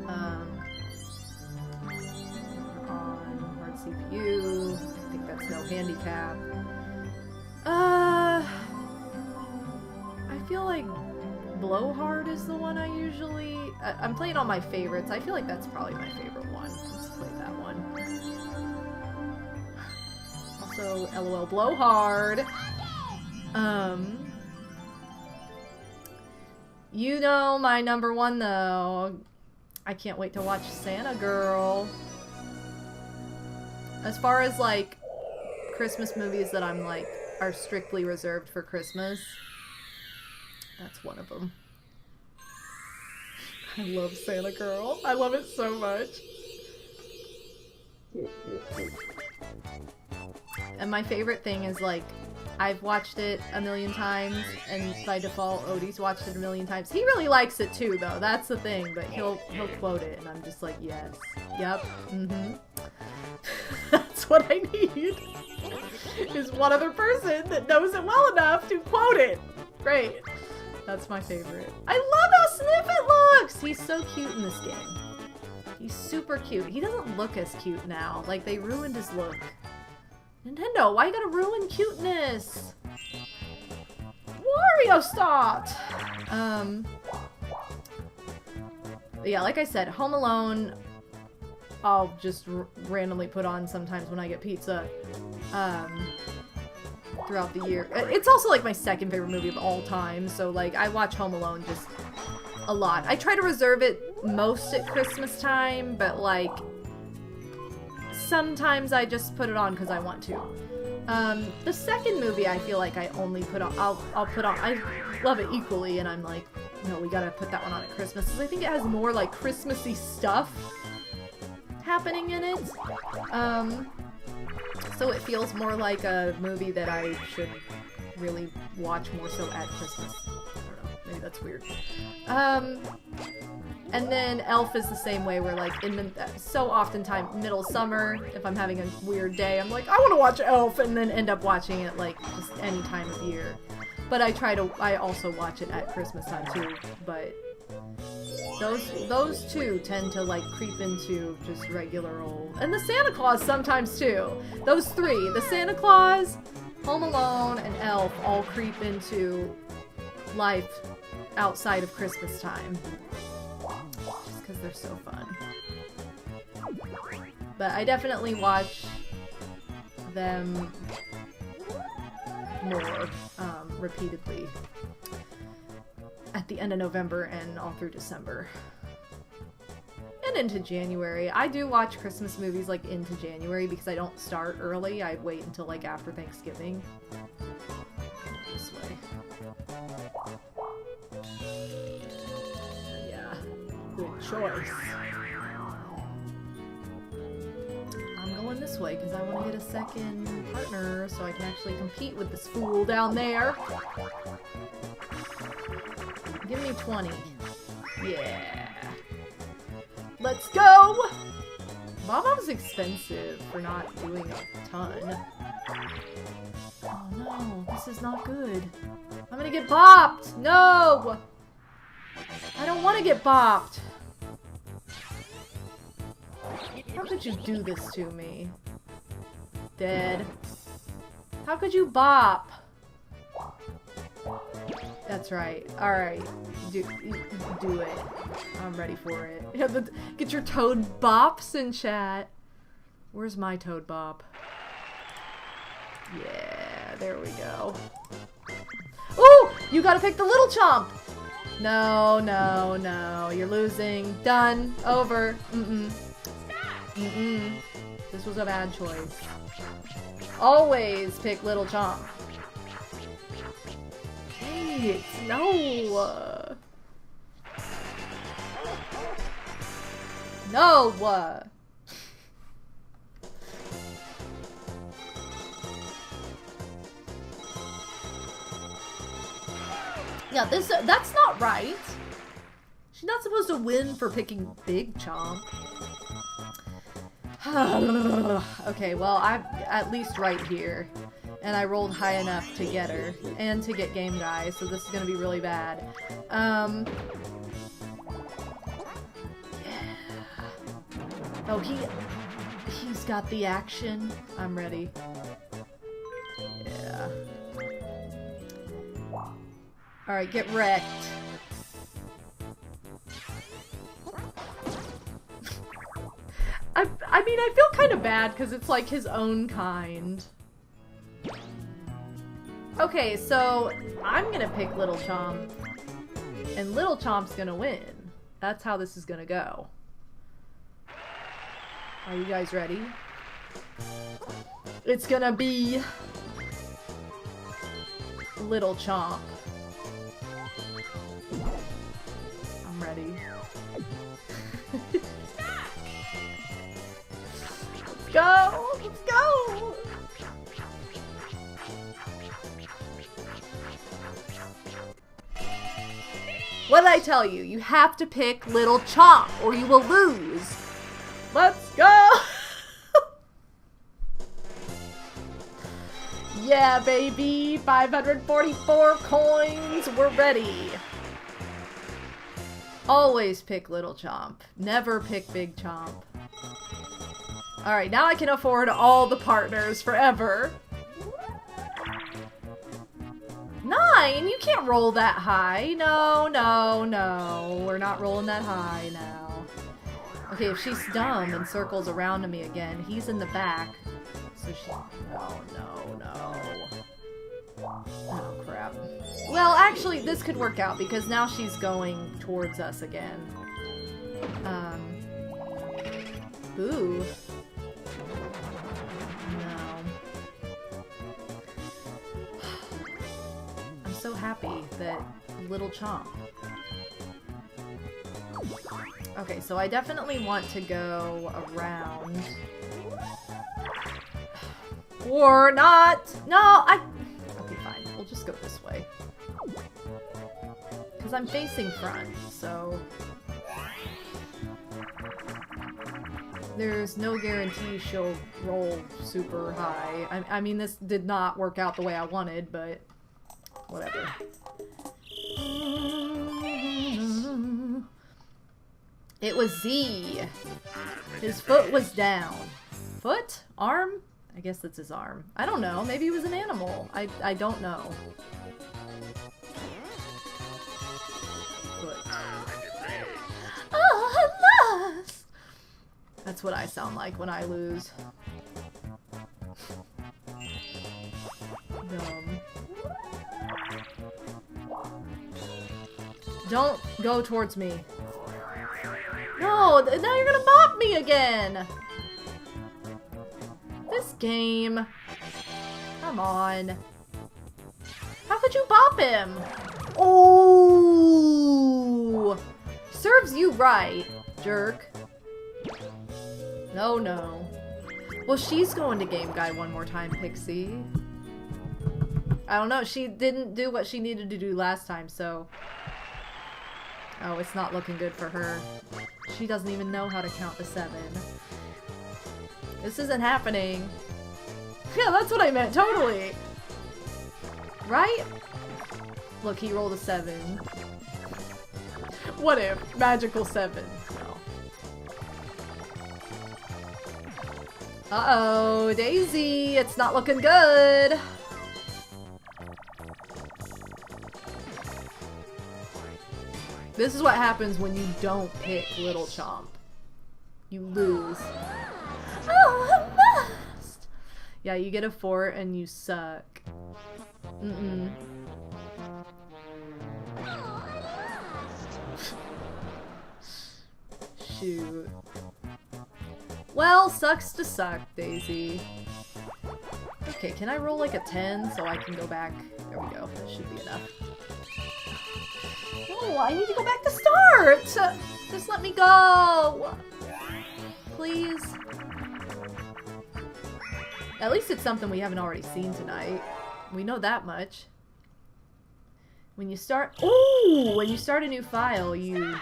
On hard CPU. I think that's no handicap. I feel like Blowhard is the one I usually... I'm playing all my favorites. I feel like that's probably my favorite one. Let's play that one. Also, LOL Blowhard. You know my number one though. I can't wait to watch Santa Girl. As far as like Christmas movies that I'm like are strictly reserved for Christmas, that's one of them. I love Santa Girl. I love it so much. And my favorite thing is like I've watched it a million times, and by default, Odie's watched it a million times. He really likes it too, though. That's the thing. But he'll quote it, and I'm just like, yes, yep, That's what I need. Is one other person that knows it well enough to quote it. Great. That's my favorite. I love how Sniffet looks. He's so cute in this game. He's super cute. He doesn't look as cute now. Like they ruined his look. Nintendo, why you gotta ruin cuteness? Wario stopped! Yeah, like I said, Home Alone, I'll just randomly put on sometimes when I get pizza, throughout the year. It's also like my second favorite movie of all time, so like I watch Home Alone just a lot. I try to reserve it most at Christmas time, but like sometimes I just put it on because I want to. The second movie I feel like I only put on, I'll put on, I love it equally and I'm like, no, we gotta put that one on at Christmas because I think it has more like Christmassy stuff happening in it. So it feels more like a movie that I should really watch more so at Christmas. I don't know, maybe that's weird. And then Elf is the same way, where like so oftentimes middle summer, if I'm having a weird day, I'm like, I want to watch Elf, and then end up watching it like just any time of year. But I also watch it at Christmas time too, but those two tend to like creep into just regular old, and the Santa Claus sometimes too. Those three, the Santa Claus, Home Alone, and Elf all creep into life outside of Christmas time. Just because they're so fun. But I definitely watch them more repeatedly at the end of November and all through December. into January. I do watch Christmas movies like into January because I don't start early. I wait until like after Thanksgiving. This way. Yeah, good choice. I'm going this way because I want to get a second partner so I can actually compete with this fool down there. Give me 20. Yeah. Let's go! Bob-omb's expensive for not doing a ton. Oh no, this is not good. I'm gonna get bopped! No! I don't want to get bopped! How could you do this to me? Dead. How could you bop? That's right. Alright. Do it. I'm ready for it. Get your toad bops in chat. Where's my toad bop? Yeah, there we go. Ooh! You gotta pick the little chomp! No, no, no. You're losing. Done. Over. This was a bad choice. Always pick little chomp. Wait, no. No. Yeah, that's not right. She's not supposed to win for picking Big Chomp. Okay, well, I'm at least right here. And I rolled high enough to get her. And to get Game Guy, so this is gonna be really bad. Yeah. Oh, he's got the action. I'm ready. Yeah. Alright, get wrecked. I mean, I feel kind of bad because it's like his own kind. Okay, so I'm gonna pick Little Chomp, and Little Chomp's gonna win. That's how this is gonna go. Are you guys ready? It's gonna be Little Chomp. I'm ready. Let's go! Let's go! What did I tell you? You have to pick Little Chomp or you will lose. Let's go! Yeah, baby! 544 coins! We're ready! Always pick Little Chomp. Never pick Big Chomp. Alright, now I can afford all the partners forever. 9? You can't roll that high. No, no, no. We're not rolling that high now. Okay, if she's dumb and circles around to me again, he's in the back. So she... Oh, no, no. Oh, crap. Well, actually, this could work out because now she's going towards us again. Boo. So happy that Little Chomp. Okay, so I definitely want to go around. Or not! No, okay, fine. We'll just go this way. Because I'm facing front, so... There's no guarantee she'll roll super high. I mean, this did not work out the way I wanted, but... Whatever. It was Z. His foot was down. Foot? Arm? I guess that's his arm. I don't know. Maybe he was an animal. I don't know. Foot. Oh, I lost! That's what I sound like when I lose. Dumb. Don't go towards me. No! No, now you're gonna bop me again. This game. Come on. How could you bop him? Oh! Serves you right, jerk. No, no. Well, she's going to Game Guide one more time, Pixie. I don't know. She didn't do what she needed to do last time, so... Oh, it's not looking good for her. She doesn't even know how to count to 7. This isn't happening. Yeah, that's what I meant. Totally. Right? Look, he rolled a 7. What if? Magical 7. No. Uh-oh, Daisy. It's not looking good. This is what happens when you don't pick Little Chomp. You lose. Oh, I'm lost. Yeah, you get a 4 and you suck. Mm-mm. Shoot. Well, sucks to suck, Daisy. Okay, can I roll like a 10 so I can go back? There we go. That should be enough. Oh, I need to go back to start! Just let me go! Please? At least it's something we haven't already seen tonight. We know that much. When you start- Ooh! When you start a new file, you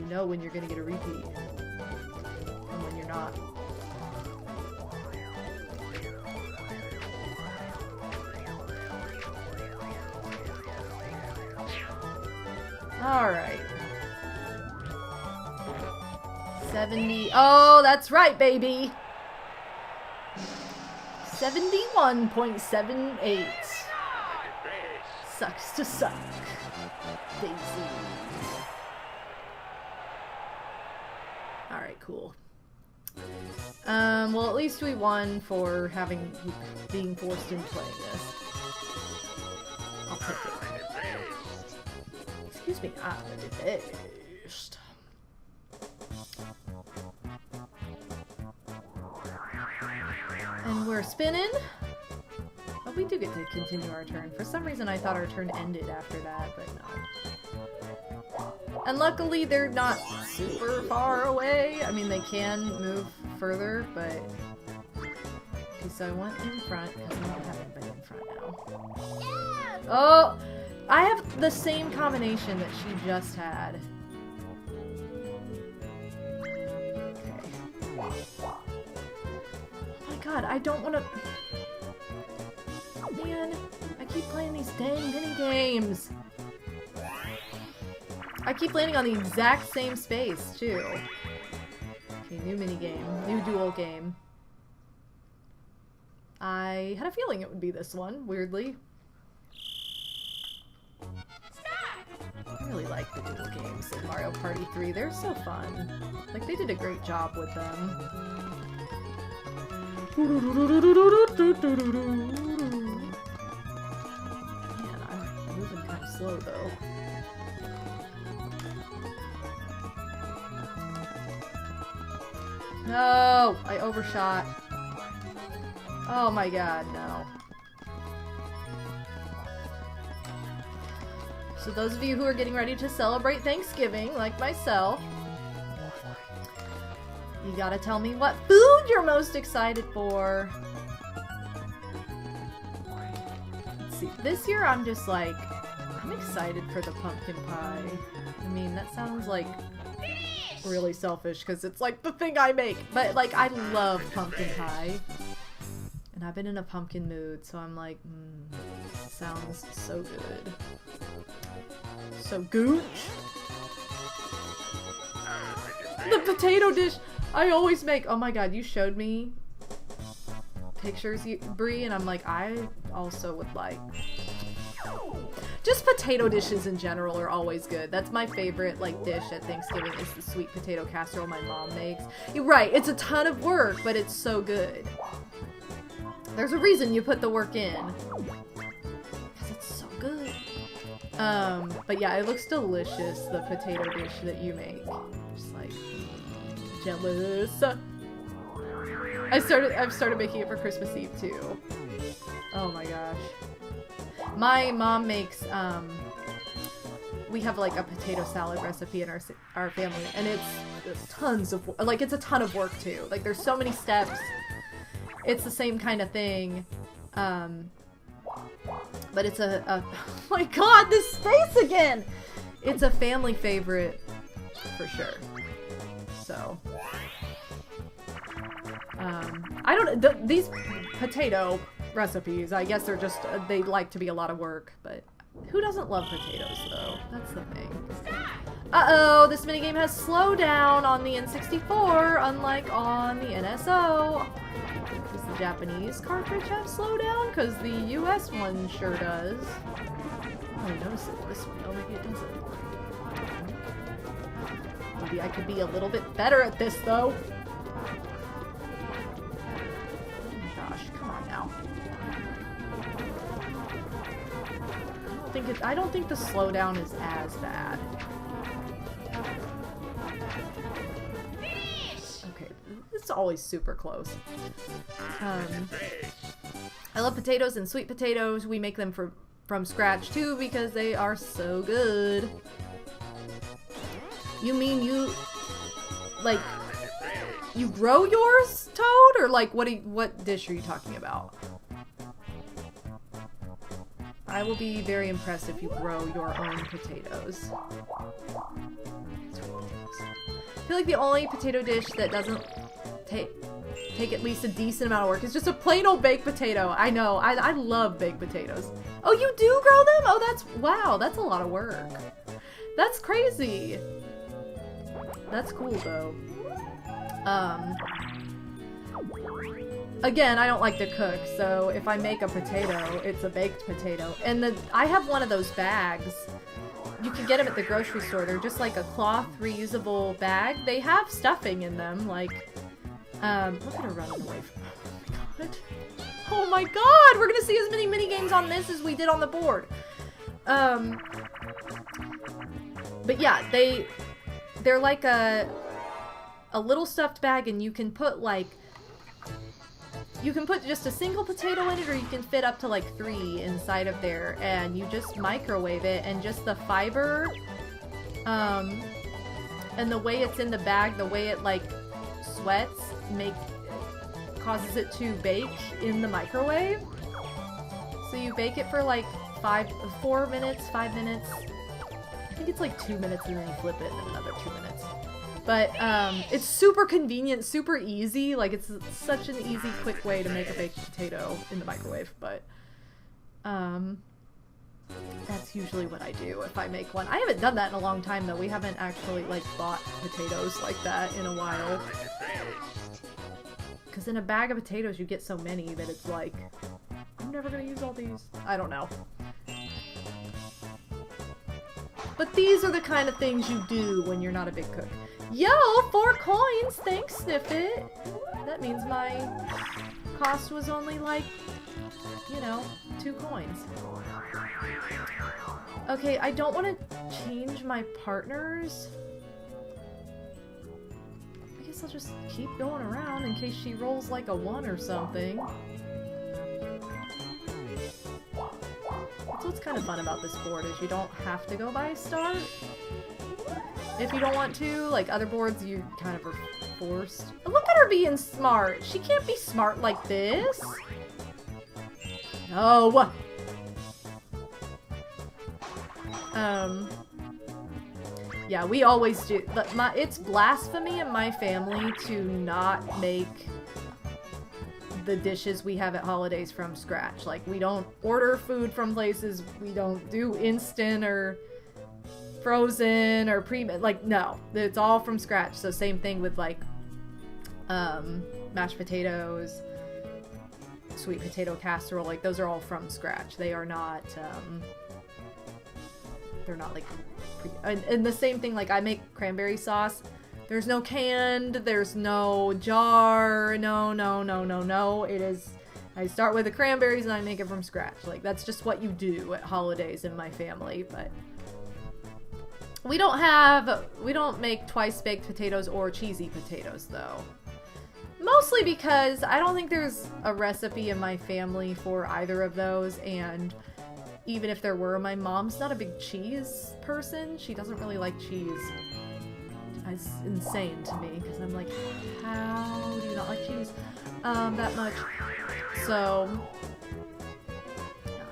know when you're gonna get a repeat. And when you're not. Alright. 70. Oh, that's right, baby! 71.78. Sucks to suck. Daisy. Alright, cool. Well, at least we won for being forced into playing this. I'll take it. Excuse me, I'm the best. And we're spinning. Oh, we do get to continue our turn. For some reason I thought our turn ended after that, but no. And luckily they're not super far away. I mean, they can move further, but... Okay, so I went in front, because I haven't been in front now. Oh! I have the same combination that she just had. Okay. Oh my god, I don't want to... Man, I keep playing these dang mini games. I keep landing on the exact same space, too. Okay, new mini game. New duel game. I had a feeling it would be this one, weirdly. I really like the duel games in Mario Party 3. They're so fun. Like, they did a great job with them. Man, I'm moving kind of slow, though. No! I overshot. Oh my god, no. So those of you who are getting ready to celebrate Thanksgiving, like myself, you gotta tell me what food you're most excited for. Let's see. This year I'm just like, I'm excited for the pumpkin pie. I mean, that sounds like really selfish because it's like the thing I make. But like, I love pumpkin pie. And I've been in a pumpkin mood, so I'm like, sounds so good. So gooch. The potato dish I always make. Oh my god, you showed me pictures, Brie, and I'm like, I also would like. Just potato dishes in general are always good. That's my favorite like dish at Thanksgiving is the sweet potato casserole my mom makes. You're right, it's a ton of work, but it's so good. There's a reason you put the work in. Because it's so good. But yeah, it looks delicious, the potato dish that you make. Just like... Jealous. I've started making it for Christmas Eve too. Oh my gosh. My mom makes, we have like a potato salad recipe in our family, and it's tons of, like, it's a ton of work too. Like, there's so many steps. It's the same kind of thing. But it's oh my god, this space again! It's a family favorite for sure. So, I don't, these potato recipes, I guess they're just, they like to be a lot of work, but who doesn't love potatoes though? That's the thing. Uh-oh, this minigame has slowdown on the N64, unlike on the NSO. Does the Japanese cartridge have slowdown? Because the US one sure does. Oh, notice it this one. Oh, maybe it doesn't. Maybe I could be a little bit better at this, though. Oh my gosh, come on now. I don't think the slowdown is as bad. Okay, it's always super close. I love potatoes and sweet potatoes. We make them from scratch too because they are so good. You mean you grow yours, Toad? Or like what dish are you talking about? I will be very impressed if you grow your own potatoes. I feel like the only potato dish that doesn't take at least a decent amount of work is just a plain old baked potato. I know, I love baked potatoes. Oh, you do grow them? Oh, wow, that's a lot of work. That's crazy. That's cool though. Again, I don't like to cook, so if I make a potato, it's a baked potato. And I have one of those bags. You can get them at the grocery store. They're just like a cloth reusable bag. They have stuffing in them, like, look at her running away from, oh my god. Oh my god! We're gonna see as many mini games on this as we did on the board. But yeah, they're like a little stuffed bag, and you can put like, you can put just a single potato in it, or you can fit up to like 3 inside of there, and you just microwave it, and just the fiber, and the way it's in the bag, the way it like sweats, causes it to bake in the microwave. So you bake it for like 4 minutes, 5 minutes. I think it's like 2 minutes, and then you flip it, and then another 2 minutes. But, it's super convenient, super easy. Like, it's such an easy, quick way to make a baked potato in the microwave. But, that's usually what I do if I make one. I haven't done that in a long time, though. We haven't actually, like, bought potatoes like that in a while. Because in a bag of potatoes, you get so many that it's like, I'm never gonna use all these. I don't know. But these are the kind of things you do when you're not a big cook. Yo, 4 coins! Thanks, Sniffit! That means my cost was only like, you know, 2 coins. Okay, I don't want to change my partners. I guess I'll just keep going around in case she rolls like a 1 or something. That's what's kind of fun about this board, is you don't have to go by start. If you don't want to, like other boards, you kind of are forced. Look at her being smart. She can't be smart like this. No. Yeah, we always do. But it's blasphemy in my family to not make the dishes we have at holidays from scratch. Like, we don't order food from places. We don't do instant or frozen or like, no, it's all from scratch. So same thing with like mashed potatoes, sweet potato casserole, like those are all from scratch. They are not they're not like and the same thing, like I make cranberry sauce. There's no canned, there's no jar, no. It is, I start with the cranberries and I make it from scratch. Like, that's just what you do at holidays in my family. But We don't make twice baked potatoes or cheesy potatoes though. Mostly because I don't think there's a recipe in my family for either of those, and even if there were, my mom's not a big cheese person. She doesn't really like cheese. It's insane to me because I'm like, how do you not like cheese that much? So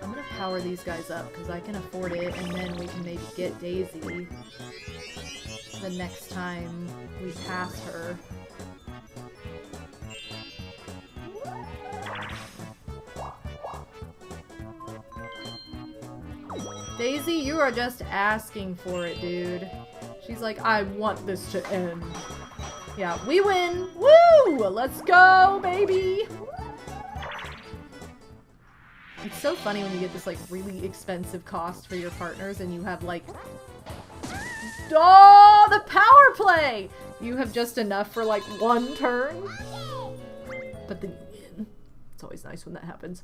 I'm gonna power these guys up because I can afford it, and then we can maybe get Daisy the next time we pass her. Daisy, you are just asking for it, dude. She's like, I want this to end. Yeah, we win! Woo! Let's go, baby! It's so funny when you get this, like, really expensive cost for your partners and you have, like... Oh, the power play! You have just enough for, like, one turn. But then you win. It's always nice when that happens.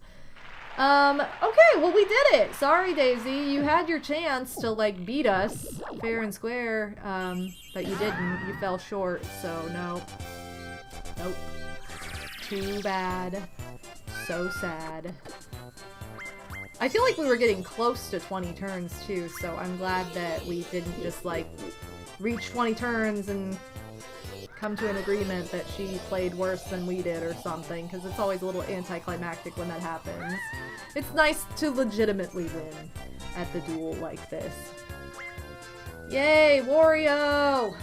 Okay, well we did it! Sorry, Daisy, you had your chance to, like, beat us fair and square, but you didn't. You fell short, so no. Nope. Too bad. So sad. I feel like we were getting close to 20 turns, too, so I'm glad that we didn't just, like, reach 20 turns and come to an agreement that she played worse than we did or something, because it's always a little anticlimactic when that happens. It's nice to legitimately win at the duel like this. Yay, Wario! Oh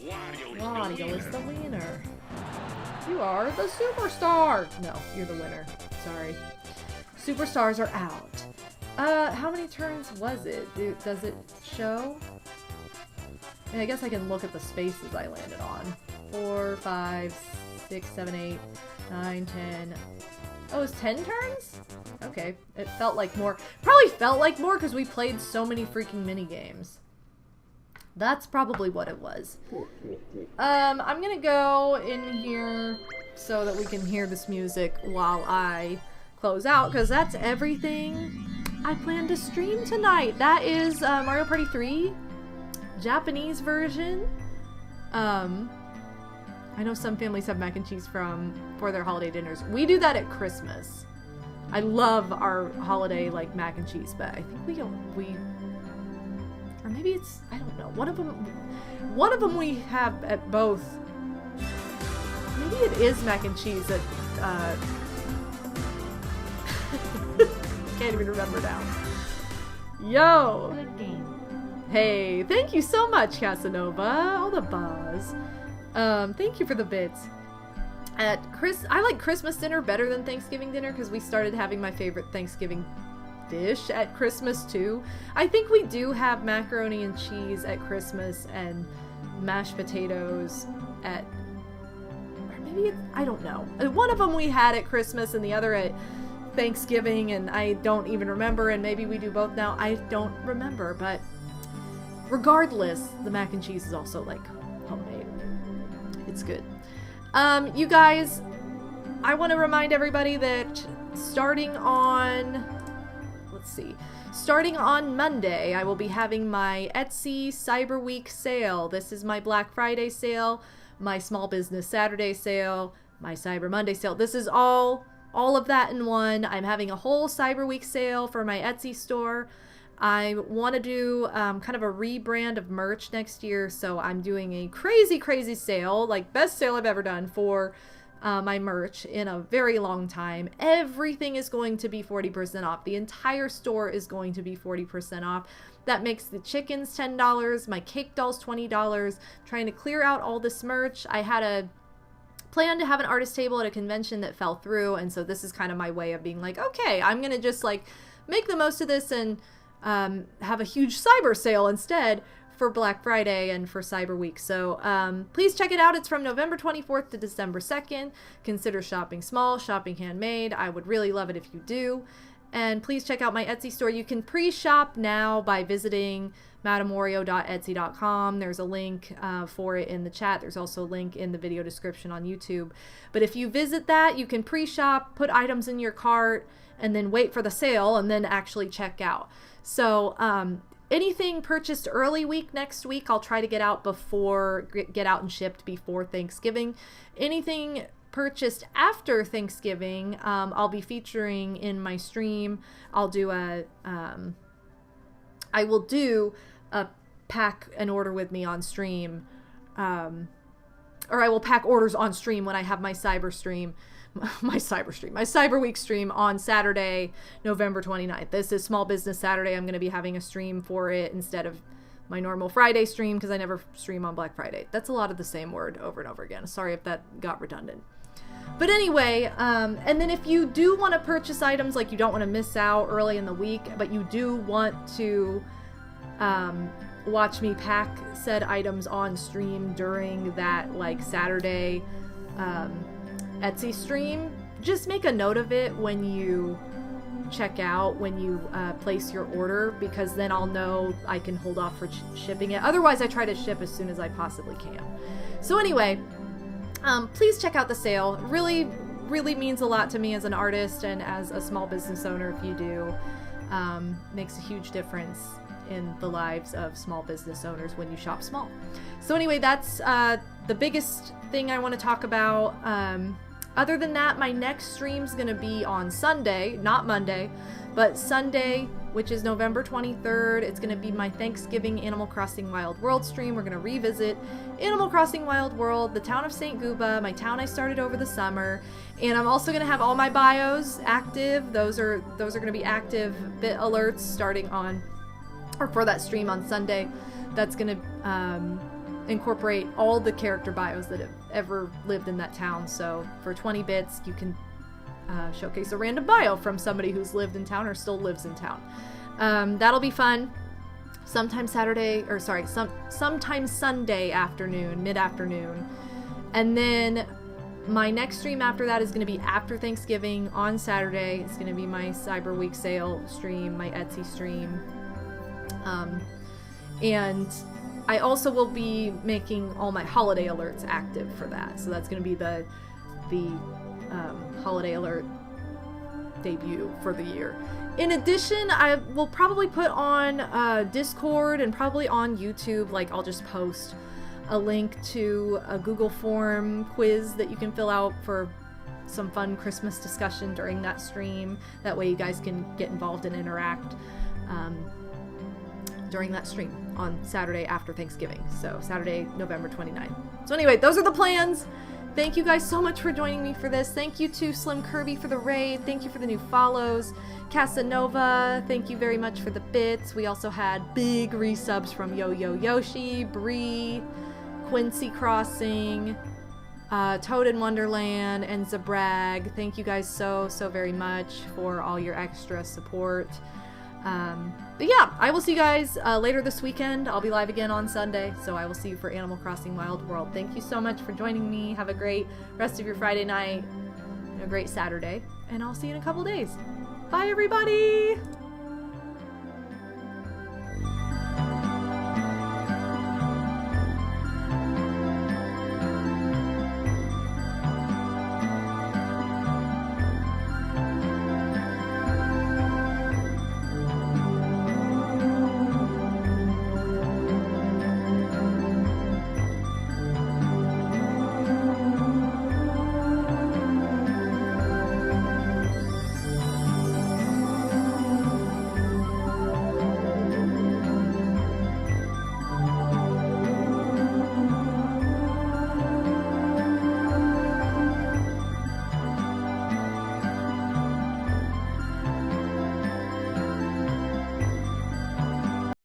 yeah, Wario is the winner. You are the superstar! No, you're the winner. Sorry. Superstars are out. How many turns was it? Does it show? I mean, I guess I can look at the spaces I landed on. 4, 5, 6, 7, 8, 9, 10. Oh, it was 10 turns? Okay. It felt like more. Probably felt like more because we played so many freaking mini games. That's probably what it was. I'm gonna go in here so that we can hear this music while I close out, because that's everything I plan to stream tonight. That is Mario Party 3. Japanese version. I know some families have mac and cheese for their holiday dinners. We do that at Christmas. I love our holiday like mac and cheese, but I think or maybe it's, I don't know. One of them we have at both. Maybe it is mac and cheese at can't even remember now. Yo. Good game. Hey, thank you so much, Casanova. All the buzz. Thank you for the bits. I like Christmas dinner better than Thanksgiving dinner because we started having my favorite Thanksgiving dish at Christmas too. I think we do have macaroni and cheese at Christmas and mashed potatoes at, or maybe it's, I don't know. One of them we had at Christmas and the other at Thanksgiving, and I don't even remember, and maybe we do both now. I don't remember, but regardless, the mac and cheese is also like homemade. It's good. You guys, I want to remind everybody that starting on Monday, I will be having my Etsy Cyber Week sale. This is my Black Friday sale, my Small Business Saturday sale, my Cyber Monday sale. This is all of that in one. I'm having a whole Cyber Week sale for my Etsy store. I want to do kind of a rebrand of merch next year, so I'm doing a crazy sale, like best sale I've ever done for my merch in a very long time. Everything is going to be 40% off. The entire store is going to be 40% off. That makes the chickens $10, my cake dolls $20. Trying to clear out all this merch. I had a plan to have an artist table at a convention that fell through, and so this is kind of my way of being like, okay, I'm gonna just like make the most of this and have a huge cyber sale instead for Black Friday and for Cyber Week. So please check it out. It's from November 24th to December 2nd. Consider shopping small, shopping handmade. I would really love it if you do. And please check out my Etsy store. You can pre-shop now by visiting MadameWario.etsy.com. There's a link for it in the chat. There's also a link in the video description on YouTube. But if you visit that, you can pre-shop, put items in your cart, and then wait for the sale and then actually check out. So anything purchased early week next week, I'll try to get out and shipped before Thanksgiving. Anything purchased after Thanksgiving, I'll be featuring in my stream. I will do a pack an order with me on stream, or I will pack orders on stream when I have my Cyber Week stream on Saturday, November 29th. This is Small Business Saturday. I'm going to be having a stream for it instead of my normal Friday stream because I never stream on Black Friday. That's a lot of the same word over and over again. Sorry if that got redundant. But anyway, and then if you do want to purchase items, like you don't want to miss out early in the week, but you do want to watch me pack said items on stream during that like Saturday Etsy stream, just make a note of it when you check out, when you place your order, because then I'll know I can hold off for shipping it. Otherwise, I try to ship as soon as I possibly can. So anyway, please check out the sale. Really, really means a lot to me as an artist and as a small business owner if you do. Makes a huge difference in the lives of small business owners when you shop small. So anyway, that's the biggest thing I want to talk about. Other than that, my next stream's going to be on Sunday, not Monday, but Sunday, which is November 23rd. It's going to be my Thanksgiving Animal Crossing Wild World stream. We're going to revisit Animal Crossing Wild World, the town of St. Guba, my town I started over the summer, and I'm also going to have all my bios active. Those are going to be active bit alerts starting on, or for that stream on Sunday. That's going to incorporate all the character bios that have ever lived in that town. So for 20 bits, you can showcase a random bio from somebody who's lived in town or still lives in town. That'll be fun. Sometime Sunday afternoon, mid-afternoon. And then my next stream after that is going to be after Thanksgiving on Saturday. It's going to be my Cyber Week sale stream, my Etsy stream. And I also will be making all my holiday alerts active for that. So that's going to be the holiday alert debut for the year. In addition, I will probably put on Discord and probably on YouTube. Like, I'll just post a link to a Google form quiz that you can fill out for some fun Christmas discussion during that stream. That way you guys can get involved and interact during that stream on Saturday after Thanksgiving. So Saturday, November 29th. So anyway, those are the plans. Thank you guys so much for joining me for this. Thank you to Slim Kirby for the raid. Thank you for the new follows. Casanova, thank you very much for the bits. We also had big resubs from Yo Yo Yoshi, Bree, Quincy Crossing, Toad in Wonderland, and Zabrag. Thank you guys so very much for all your extra support. But yeah, I will see you guys later this weekend. I'll be live again on Sunday, so I will see you for Animal Crossing Wild World. Thank you so much for joining me. Have a great rest of your Friday night and a great Saturday, and I'll see you in a couple days. Bye, everybody!